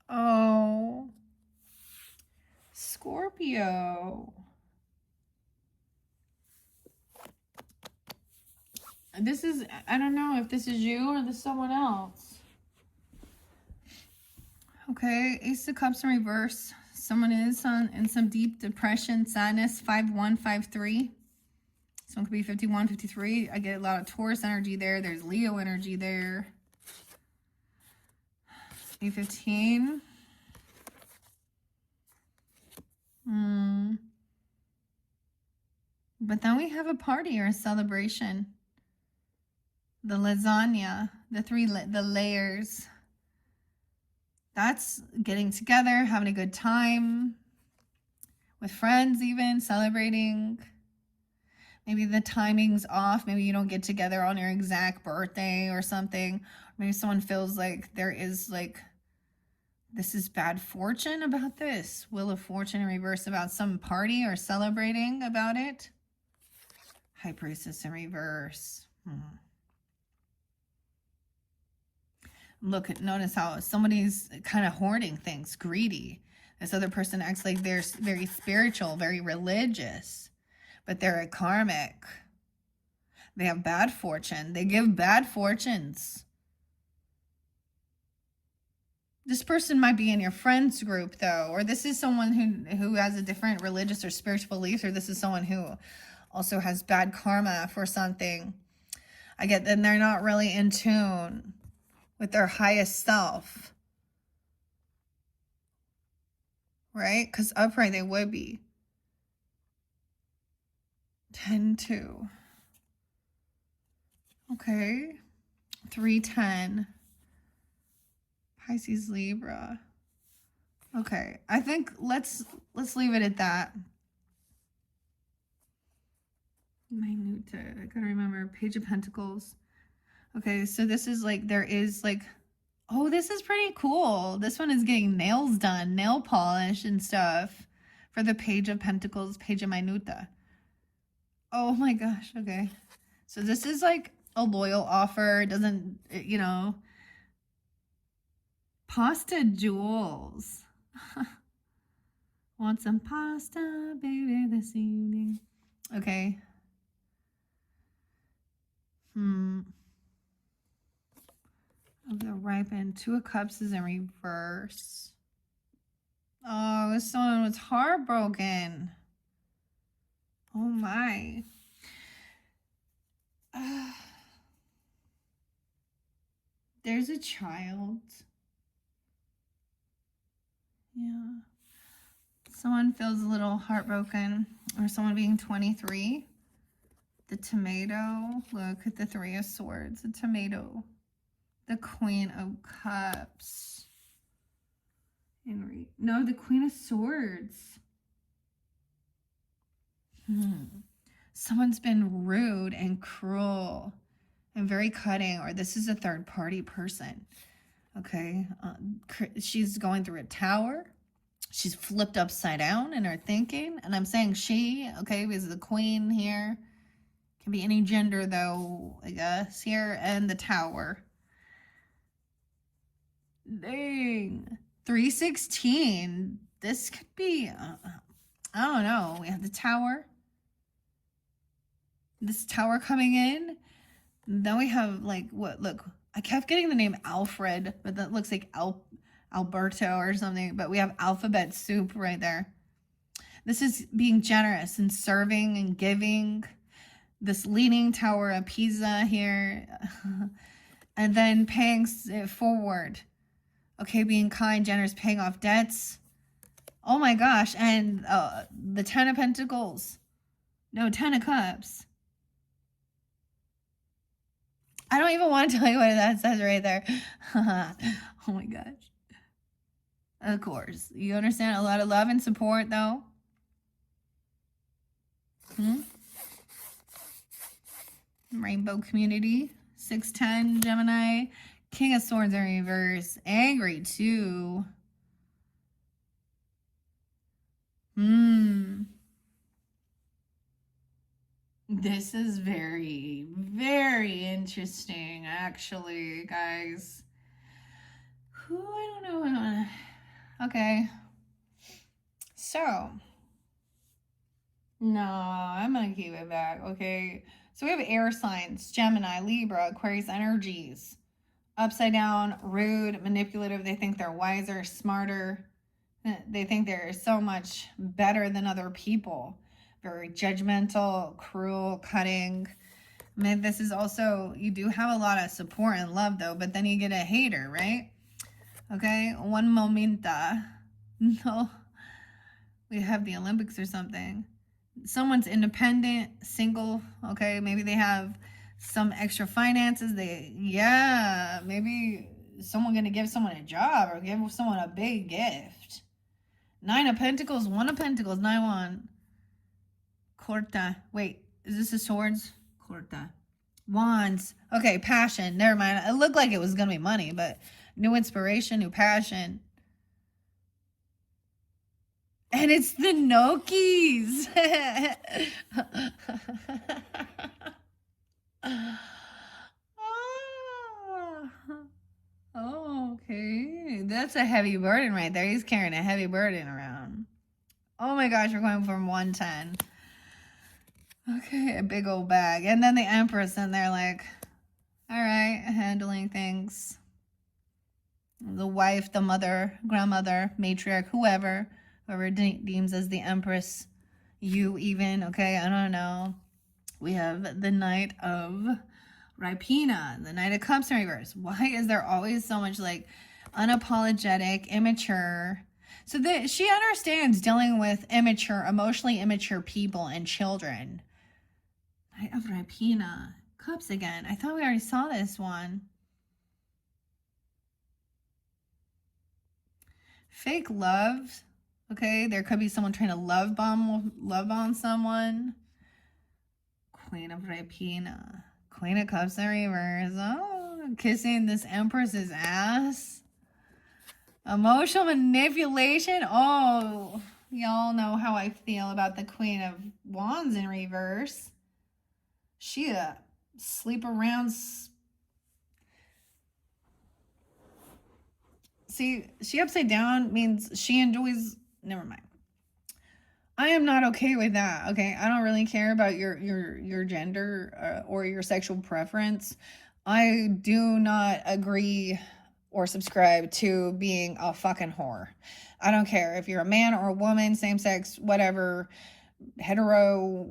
Oh, Scorpio. This is, I don't know if this is you or this is someone else. Okay, Ace of Cups in reverse. Someone is in some deep depression, sadness, 5153. Someone could be 51, 53. I get a lot of Taurus energy there. There's Leo energy there. 815. But then we have a party or a celebration. The lasagna, the layers. That's getting together, having a good time with friends, even celebrating. Maybe the timing's off. Maybe you don't get together on your exact birthday or something. Maybe someone feels like there is like, this is bad fortune about this. Wheel of Fortune in reverse about some party or celebrating about it. High Priestess in reverse. Look, notice how somebody's kind of hoarding things, greedy. This other person acts like they're very spiritual, very religious, but they're a karmic. They have bad fortune. They give bad fortunes. This person might be in your friends group, though, or this is someone who has a different religious or spiritual beliefs, or this is someone who also has bad karma for something. I get that they're not really in tune with their highest self, right? Because upright they would be. 10-2. Okay. 3-10. Pisces, Libra. Okay, I think let's leave it at that. Minute. I gotta remember. Page of Pentacles. Okay, so this is like, there is like, oh, this is pretty cool. This one is getting nails done, nail polish and stuff for the Page of Pentacles, Page of Minuta. Oh my gosh, okay. So this is like a loyal offer. It doesn't, you know, pasta jewels. Want some pasta, baby, this evening. Okay. Of the ripened. Two of Cups is in reverse. Oh, this one was heartbroken. Oh my. There's a child. Yeah. Someone feels a little heartbroken, or someone being 23. The tomato. Look at the Three of Swords. The tomato. The Queen of Cups. No, the Queen of Swords. Someone's been rude and cruel and very cutting, or this is a third party person. Okay. She's going through a tower. She's flipped upside down in her thinking. And I'm saying she, okay, because the queen here can be any gender though, I guess, here, and the tower. Dang. 316. This could be, I don't know. We have the tower. This tower coming in. Then we have like, what, look, I kept getting the name Alfred, but that looks like Alberto or something. But we have alphabet soup right there. This is being generous and serving and giving. This leaning tower of Pisa here. And then paying it forward. Okay, being kind, generous, paying off debts. Oh my gosh. And the Ten of Pentacles. No, Ten of Cups. I don't even want to tell you what that says right there. Oh my gosh. Of course. You understand? A lot of love and support, though. Rainbow community. 610, Gemini. King of Swords in reverse. Angry, too. This is very, very interesting, actually, guys. I don't know. Okay. So. No, I'm going to keep it back, okay? So we have air signs, Gemini, Libra, Aquarius energies. Upside down, rude, manipulative. They think they're wiser, smarter. They think they're so much better than other people. Very judgmental, cruel, cutting. I mean, this is also, you do have a lot of support and love, though, but then you get a hater, right? Okay, one momenta. No. We have the Olympics or something. Someone's independent, single, okay? Maybe they have some extra finances. Maybe someone going to give someone a job or give someone a big gift. Nine of Pentacles, One of Pentacles, 9-1. Corta. Wait, is this a swords? Corta. Wands. Okay, passion. Never mind. It looked like it was going to be money, but new inspiration, new passion. And it's the Nokis. Oh, okay. That's a heavy burden right there. He's carrying a heavy burden around. Oh my gosh, we're going from 110. Okay, a big old bag. And then the Empress, and they're like, all right, handling things. The wife, the mother, grandmother, matriarch, whoever deems as the Empress, you even, okay, I don't know. We have the Knight of Ripina, the Knight of Cups in reverse. Why is there always so much like unapologetic, immature? So she understands dealing with emotionally immature people and children. Knight of Ripina. Cups again. I thought we already saw this one. Fake love. Okay, there could be someone trying to love bomb someone. Queen of Rapina. Queen of Cups in reverse. Oh, kissing this Empress's ass. Emotional manipulation. Oh, y'all know how I feel about the Queen of Wands in reverse. She sleep around. See, she upside down means she enjoys. Never mind. I am not okay with that. Okay, I don't really care about your gender or your sexual preference. I do not agree or subscribe to being a fucking whore. I don't care if you're a man or a woman, same sex, whatever, hetero,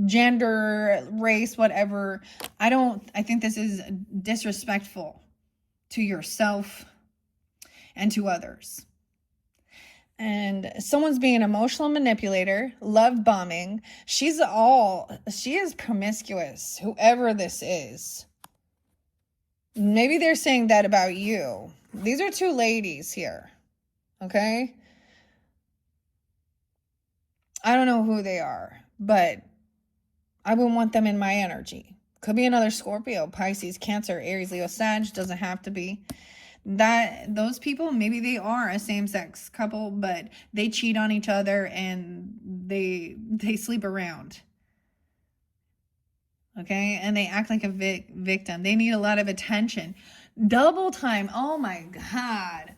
gender, race, whatever. I think this is disrespectful to yourself and to others. And someone's being an emotional manipulator, love bombing. She is promiscuous, whoever this is. Maybe they're saying that about you. These are two ladies here. Okay? I don't know who they are, but I wouldn't want them in my energy. Could be another Scorpio, Pisces, Cancer, Aries, Leo, Sag. Doesn't have to be. Those people, maybe they are a same-sex couple, but they cheat on each other and they sleep around. Okay, and they act like a victim. They need a lot of attention. Double time. Oh my God.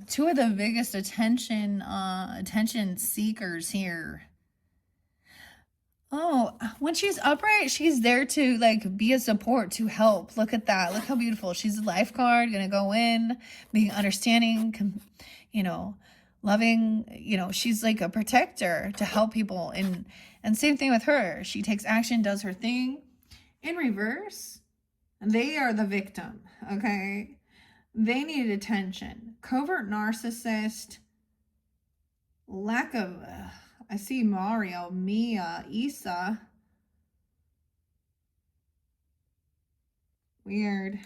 Two of the biggest attention seekers here. Oh, when she's upright, she's there to like be a support, to help. Look at that. Look how beautiful. She's a lifeguard, gonna go in, being understanding, loving, she's like a protector to help people. And same thing with her. She takes action, does her thing. In reverse, they are the victim, okay? They needed attention. Covert narcissist, lack of... I see Mario, Mia, Issa. Weird.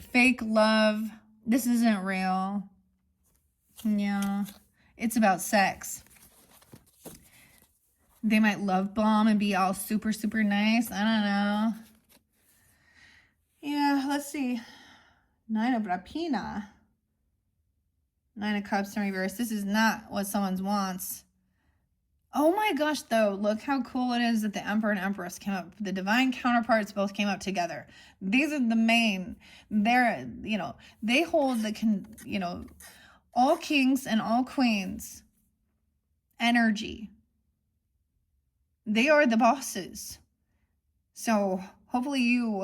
Fake love. This isn't real. Yeah. It's about sex. They might love bomb and be all super, super nice. I don't know. Yeah, let's see. Nine of Rapina. Nine of Cups in reverse. This is not what someone wants. Oh my gosh, though. Look how cool it is that the Emperor and Empress came up. The divine counterparts both came up together. These are the main. They're, they hold the, all kings and all queens energy. They are the bosses. So hopefully you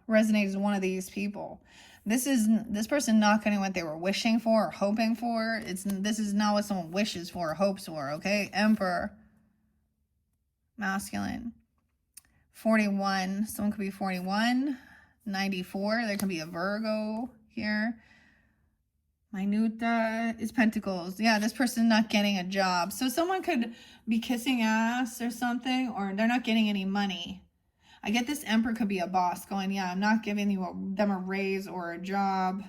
resonate as one of these people. This person not getting what they were wishing for or hoping for. This is not what someone wishes for or hopes for, okay? Emperor. Masculine. 41. Someone could be 41. 94. There could be a Virgo here. Minuta is Pentacles. Yeah, this person's not getting a job. So someone could be kissing ass or something, or they're not getting any money. I get this Emperor could be a boss going, yeah, I'm not giving them a raise or a job.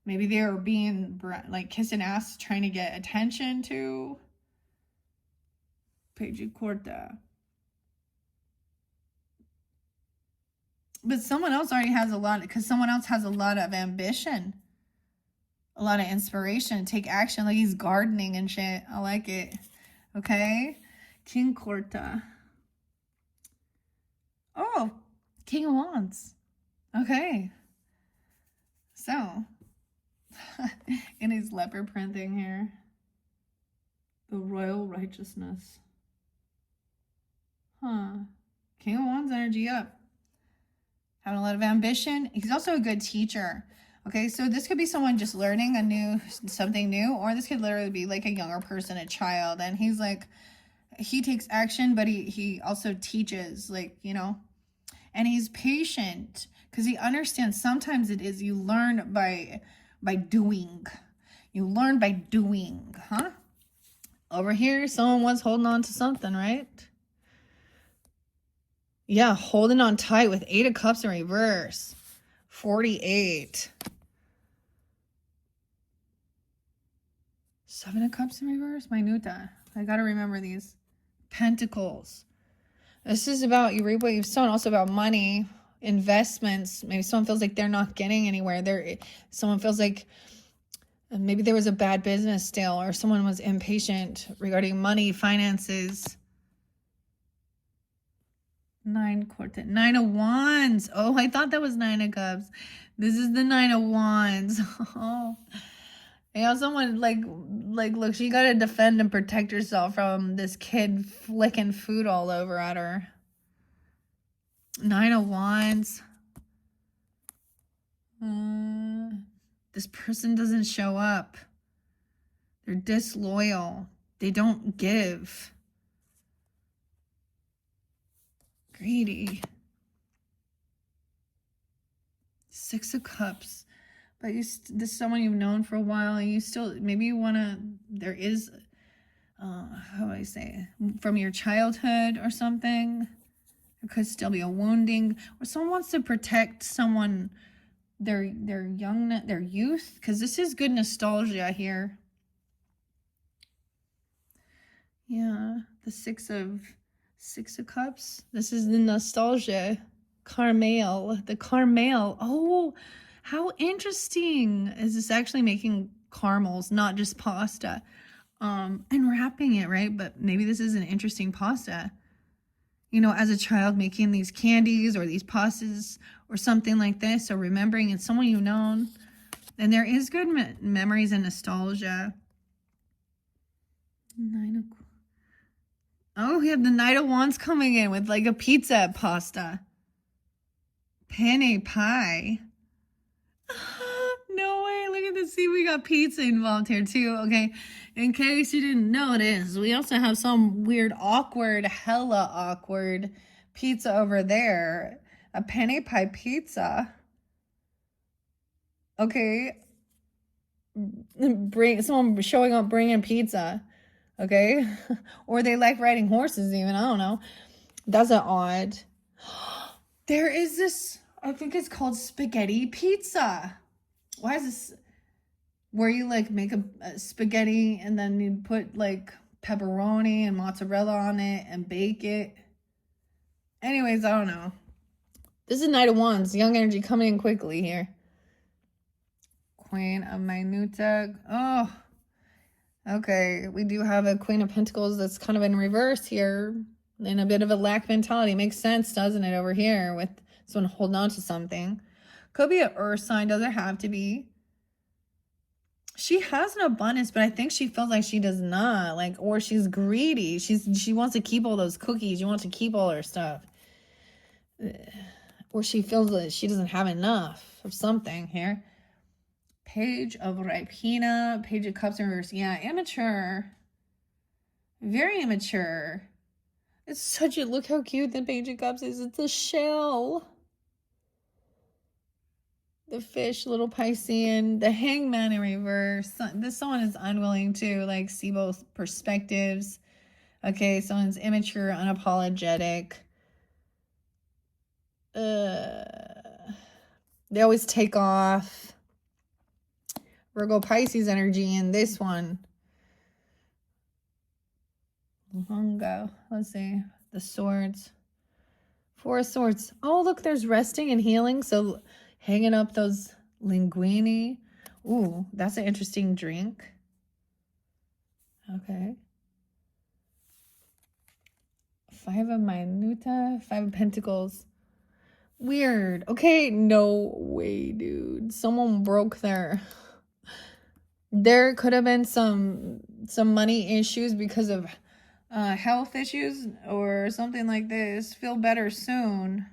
Maybe they're being like kissing ass, trying to get attention to. Page Corta. But someone else already has a lot, because someone else has a lot of ambition. A lot of inspiration. Take action, like he's gardening and shit. I like it. Okay? King Corta. Oh, King of Wands. Okay. So, in his leopard print thing here. The Royal Righteousness. Huh. King of Wands energy up. Having a lot of ambition. He's also a good teacher. Okay, so this could be someone just learning something new, or this could literally be like a younger person, a child, and he's like, he takes action, but he also teaches, like, and he's patient because he understands sometimes it is you learn by doing. You learn by doing, huh? Over here, someone was holding on to something, right? Yeah, holding on tight with 8 of Cups in reverse. 48. 7 of Cups in reverse. Minuta. I gotta remember these. Pentacles. This is about you reap what you've sown. Also about money, investments. Maybe someone feels like they're not getting anywhere. Someone feels like maybe there was a bad business deal, or someone was impatient regarding money, finances. Nine of Wands. Oh, I thought that was Nine of Cups. This is the Nine of Wands. Oh, yeah, someone like, look, she got to defend and protect herself from this kid flicking food all over at her. Nine of Wands. This person doesn't show up. They're disloyal. They don't give. Greedy. Six of Cups. But this is someone you've known for a while, and you still, maybe you want to, there is, how do I say, from your childhood or something. There could still be a wounding, or someone wants to protect someone, their youth, because this is good nostalgia here. Yeah, the Six of Cups. This is the nostalgia. Caramel, the caramel. Oh, how interesting. Is this actually making caramels, not just pasta, and wrapping it, right? But maybe this is an interesting pasta. You know, as a child making these candies or these pastas or something like this, or remembering it's someone you've known. And there is good memories and nostalgia. Oh, we have the Knight of Wands coming in with like a pizza pasta. Penne pie. No way. Look at this. See, we got pizza involved here too. Okay. In case you didn't notice, we also have some weird, hella awkward pizza over there. A penne pie pizza. Okay. Someone showing up bringing pizza. Okay. Or they like riding horses even. I don't know. That's an odd. There is this, I think it's called spaghetti pizza. Why is this? Where you like make a spaghetti and then you put like pepperoni and mozzarella on it and bake it. Anyways, I don't know. This is Knight of Wands. Young energy coming in quickly here. Queen of Minuta. Oh, okay. We do have a Queen of Pentacles that's kind of in reverse here. And a bit of a lack mentality. Makes sense, doesn't it, over here with someone holding on to something. Could be an earth sign. Doesn't have to be. She has an abundance, but I think she feels like she does not. Like, or she's greedy. She wants to keep all those cookies. She wants to keep all her stuff. Or she feels that she doesn't have enough of something here. Page of Ripina. Page of Cups in reverse. Yeah, immature. Very immature. It's such a, look how cute the Page of Cups is. It's a shell. The fish, little Piscean, the Hangman in reverse. This someone is unwilling to like see both perspectives. Okay, someone's immature, unapologetic. They always take off. Virgo Pisces energy in this one. Hungo. Let's see. The Swords. Four of Swords. Oh, look, there's resting and healing. So hanging up those linguini. Ooh, that's an interesting drink. Okay. Five of Minuta. Five of Pentacles. Weird. Okay, no way, dude. Someone broke their... There could have been some money issues because of health issues or something like this. Feel better soon.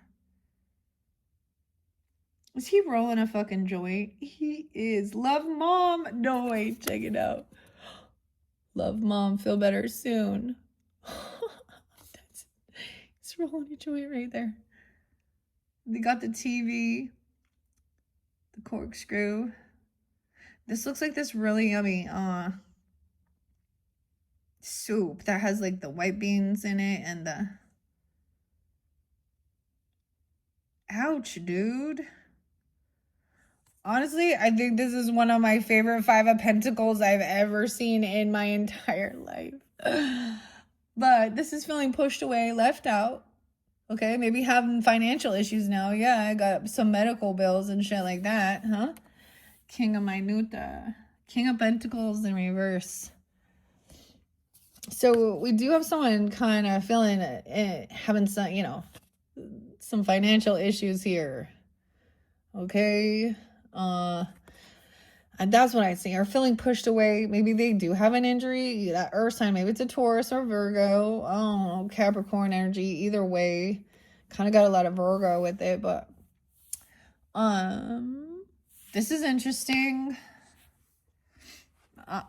Is he rolling a fucking joint? He is. Love mom. No, wait, check it out. Love mom. Feel better soon. He's rolling a joint right there. They got the TV. The corkscrew. This looks like this really yummy soup that has like the white beans in it and the... Ouch, dude. Honestly, I think this is one of my favorite Five of Pentacles I've ever seen in my entire life. But this is feeling pushed away, left out. Okay, maybe having financial issues now. Yeah, I got some medical bills and shit like that, huh? King of Minuta. King of Pentacles in reverse. So we do have someone kind of feeling having some, you know, some financial issues here. Okay. And that's what I see. Are feeling pushed away. Maybe they do have an injury. That earth sign, maybe it's a Taurus or Virgo. I don't know, Capricorn energy. Either way, kind of got a lot of Virgo with it, but this is interesting.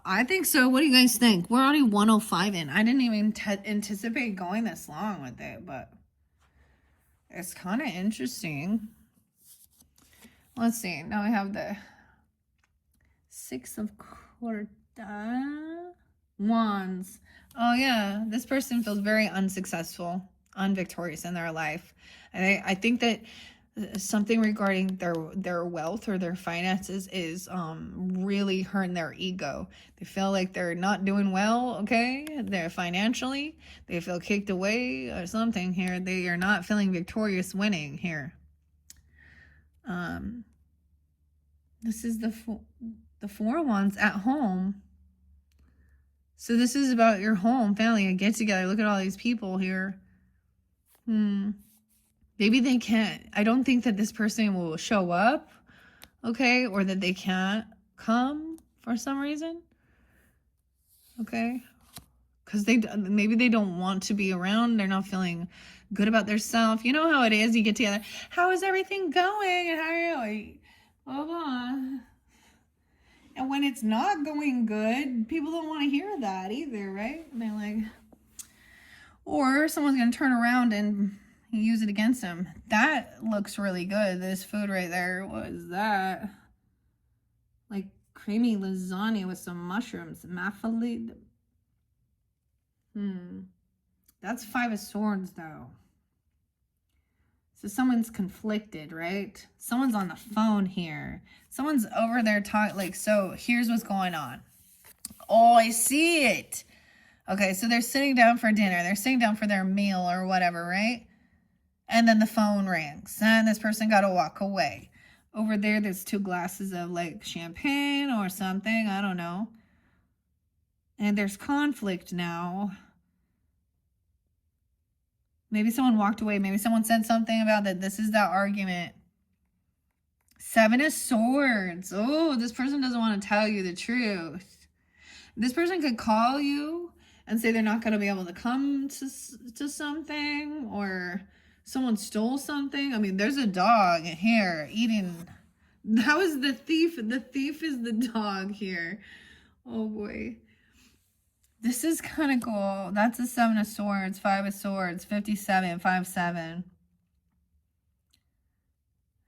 I think so. What do you guys think? We're already 105 in. I didn't even anticipate going this long with it, but it's kind of interesting. Let's see. Now I have the Six of Wands. Oh yeah, this person feels very unsuccessful, unvictorious in their life. And I think that something regarding their wealth or their finances is really hurting their ego. They feel like they're not doing well, okay? They're financially, they feel kicked away or something here. They are not feeling victorious winning here. This is the Four of Wands at home. So this is about your home, family, a get together. Look at all these people here. Maybe they can't. I don't think that this person will show up, okay? Or that they can't come for some reason, okay? Because maybe they don't want to be around. They're not feeling good about their self. You know how it is. You get together. How is everything going? And how are you? Hold on. And when it's not going good, people don't want to hear that either, right? And they're like, or someone's going to turn around and use it against them. That looks really good. This food right there, what is that? Like creamy lasagna with some mushrooms. Maffalid. That's Five of Swords though. So someone's conflicted, right? Someone's on the phone here. Someone's over there talking, like, so here's what's going on. Oh, I see it. Okay, so they're sitting down for dinner. They're sitting down for their meal or whatever, right? And then the phone rings and this person got to walk away. Over there, there's 2 glasses of like champagne or something. I don't know. And there's conflict now. Maybe someone walked away. Maybe someone said something about that. This is that argument. 7 of Swords. Oh, this person doesn't want to tell you the truth. This person could call you and say they're not going to be able to come to something, or someone stole something. I mean, there's a dog here eating. That was the thief. The thief is the dog here. Oh boy. This is kind of cool. That's a 7 of Swords, 5 of Swords, 57, 5-7.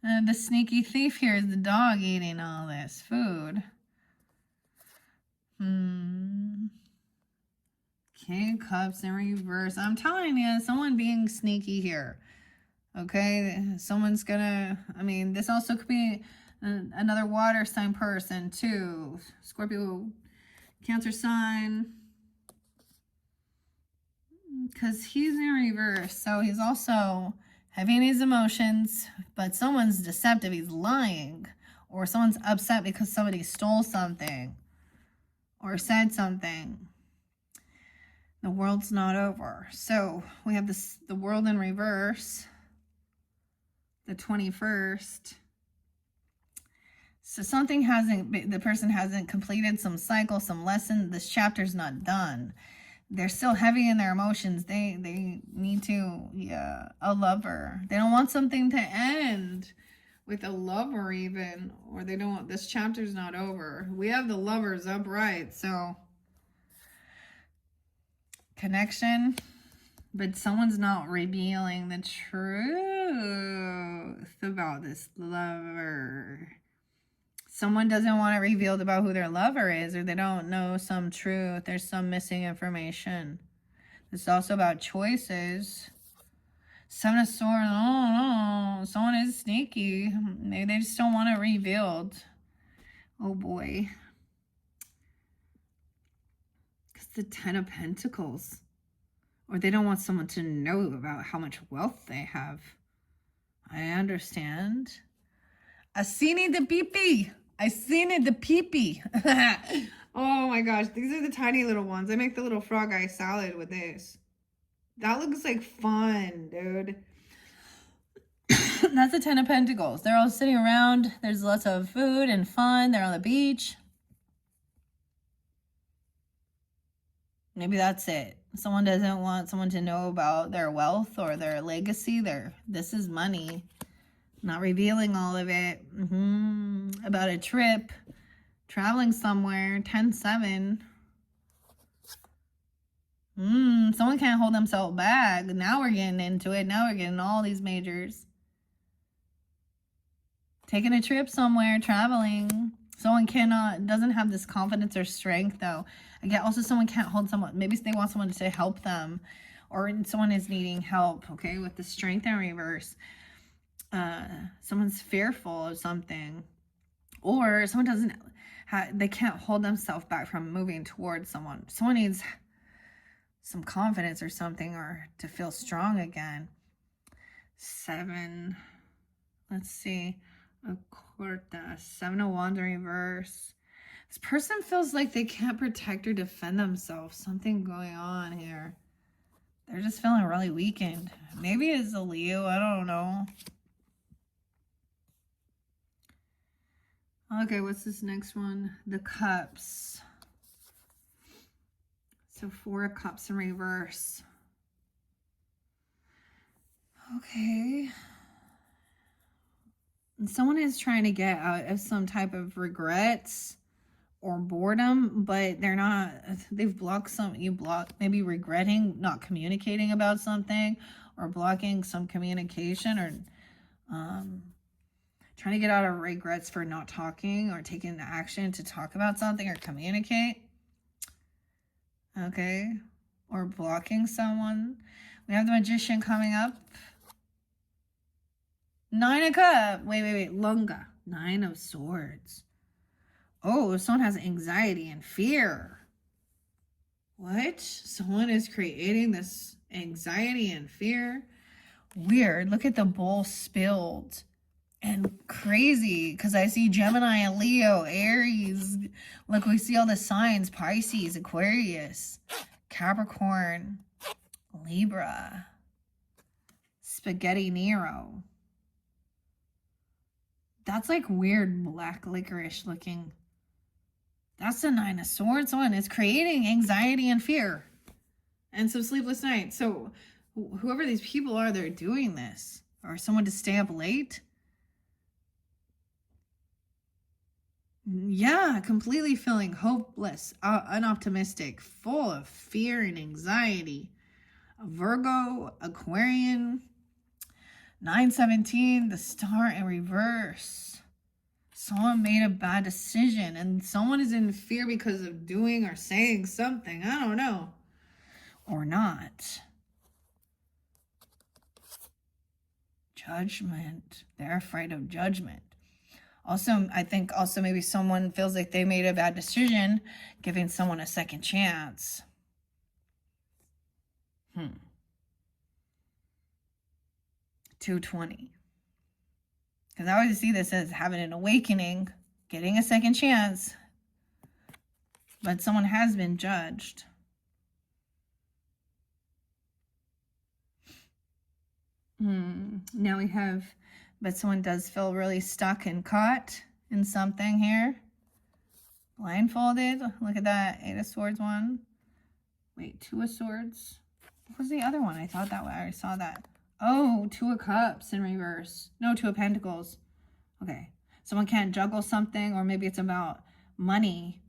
And the sneaky thief here is the dog eating all this food. King of Cups in reverse. I'm telling you, someone being sneaky here. Okay, someone's gonna, I mean, this also could be another water sign person too. Scorpio, Cancer sign. Because he's in reverse, so he's also having his emotions, but someone's deceptive. He's lying, or someone's upset because somebody stole something or said something. The world's not over. So we have the world in reverse, the 21st. So something the person hasn't completed some cycle, some lesson. This chapter's not done. They're still heavy in their emotions. They need to, a lover. They don't want something to end with a lover even, or they don't want, this chapter's not over. We have the lovers upright, so connection, but someone's not revealing the truth about this lover. Someone doesn't want to reveal about who their lover is, or they don't know some truth. There's some missing information. It's also about choices. 7 of Swords. Oh, no. Someone is sneaky. Maybe they just don't want it revealed. Oh, boy. Because the Ten of Pentacles. Or they don't want someone to know about how much wealth they have. I understand. I seen it the pee-pee. I seen it the pee-pee. Oh my gosh. These are the tiny little ones. I make the little frog eye salad with this. That looks like fun, dude. That's the Ten of Pentacles. They're all sitting around. There's lots of food and fun. They're on the beach. Maybe that's it. Someone doesn't want someone to know about their wealth or their legacy. This is money. Not revealing all of it. About a trip. Traveling somewhere. 10-7. Someone can't hold themselves back. Now we're getting into it. Now we're getting all these majors. Taking a trip somewhere. Traveling. Someone doesn't have this confidence or strength, though. Again, also someone can't hold someone. Maybe they want someone to help them, or someone is needing help, okay, with the strength in reverse. Someone's fearful of something, or someone they can't hold themselves back from moving towards someone. Someone needs some confidence or something, or to feel strong again. 7. Let's see. A quarta. 7 of Wands in reverse. This person feels like they can't protect or defend themselves. Something going on here. They're just feeling really weakened. Maybe it's a Leo. I don't know. Okay, what's this next one? The Cups. So 4 of Cups in reverse. Okay. And someone is trying to get out of some type of regrets or boredom, but they've blocked maybe regretting not communicating about something, or blocking some communication, or trying to get out of regrets for not talking or taking the action to talk about something or communicate. Okay. Or blocking someone. We have the Magician coming up. 9 of Cups. Wait. Lunga. 9 of Swords. Oh, someone has anxiety and fear. What? Someone is creating this anxiety and fear? Weird. Look at the bowl spilled. And crazy, because I see Gemini and Leo, Aries. Look, we see all the signs. Pisces, Aquarius, Capricorn, Libra, Spaghetti Nero. That's like weird black licorice looking. That's the 9 of Swords one. It's creating anxiety and fear. And some sleepless nights. So whoever these people are, they're doing this. Or someone to stay up late. Yeah, completely feeling hopeless, unoptimistic, full of fear and anxiety. Virgo, Aquarian, 9/17, the Star in reverse. Someone made a bad decision and someone is in fear because of doing or saying something. I don't know. Or not. Judgment. They're afraid of judgment. Also, I think also maybe someone feels like they made a bad decision, giving someone a second chance. 220. Because I always see this as having an awakening, getting a second chance. But someone has been judged. Now we have, but someone does feel really stuck and caught in something here. Blindfolded. Look at that. 8 of Swords one. Wait, 2 of Swords. What was the other one? I thought that I already saw that. Oh, 2 of Cups in reverse. No, 2 of Pentacles. Okay. Someone can't juggle something, or maybe it's about money,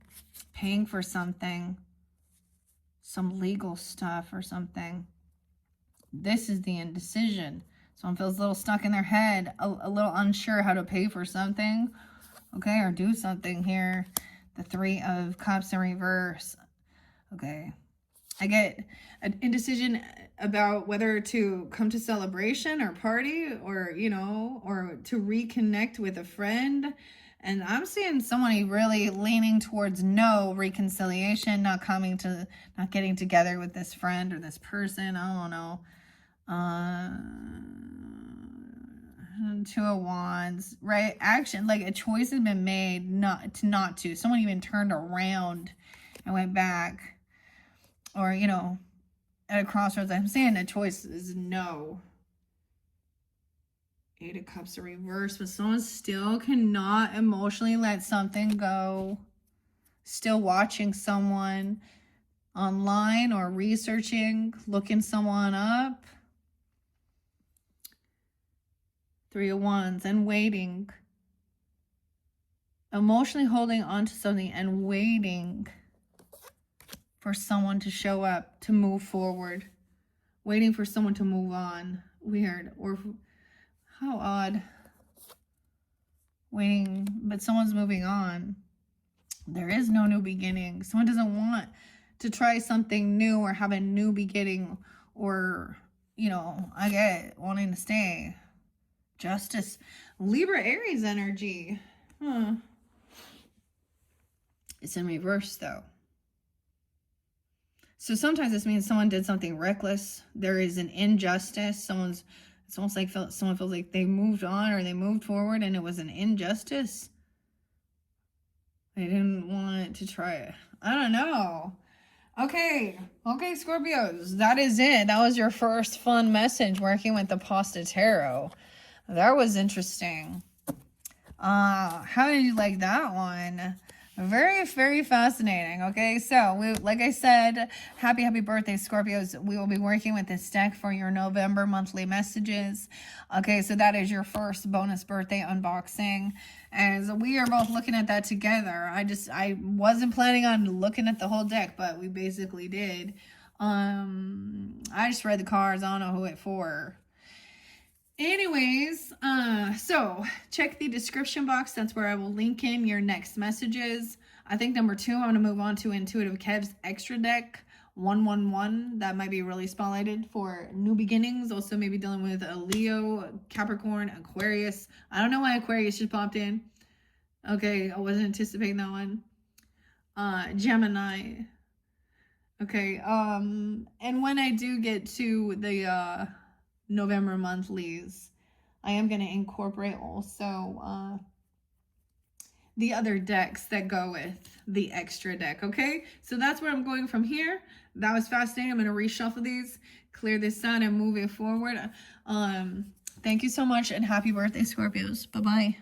paying for something, some legal stuff or something. This is the indecision. Someone feels a little stuck in their head, a little unsure how to pay for something, okay, or do something here. The 3 of Cups in reverse. Okay. I get an indecision about whether to come to celebration or party, or, you know, or to reconnect with a friend And I'm seeing somebody really leaning towards no reconciliation, not getting together with this friend or this person. I don't know. Two of Wands, right? Action, like a choice has been made not to. Someone even turned around and went back. Or, you know, at a crossroads. I'm saying a choice is no. Eight of Cups in reverse, but someone still cannot emotionally let something go. Still watching someone online or researching, looking someone up. Three of Wands and waiting. Emotionally holding on to something and waiting for someone to show up, to move forward. Waiting for someone to move on. Weird. Or how odd. Waiting, but someone's moving on. There is no new beginning. Someone doesn't want to try something new or have a new beginning, or, you know, I get it, wanting to stay. Justice. Libra Aries energy. It's in reverse though. So sometimes this means someone did something reckless. There is an injustice. It's almost like someone feels like they moved on or they moved forward and it was an injustice. They didn't want to try it. I don't know. Okay, Scorpios, that is it. That was your first fun message working with the Pasta Tarot. That was interesting. How did you like that one? Very, very fascinating. Okay, so like I said, happy birthday, Scorpios. We will be working with this deck for your November monthly messages. Okay, so that is your first bonus birthday unboxing, as we are both looking at that together. I wasn't planning on looking at the whole deck, but we basically did. I just read the cards. I don't know who it for. Anyways, so check the description box. That's where I will link in your next messages. I think number 2, I'm going to move on to Intuitive Kev's extra deck, 111. That might be really spotlighted for new beginnings. Also maybe dealing with a Leo, Capricorn, Aquarius. I don't know why Aquarius just popped in. Okay, I wasn't anticipating that one. Gemini. Okay, and when I do get to the November monthlies, I am going to incorporate also the other decks that go with the extra deck. Okay, so that's where I'm going from here. That was fascinating. I'm going to reshuffle these, clear this out, and move it forward. Thank you so much, and happy birthday, Scorpios. Bye bye.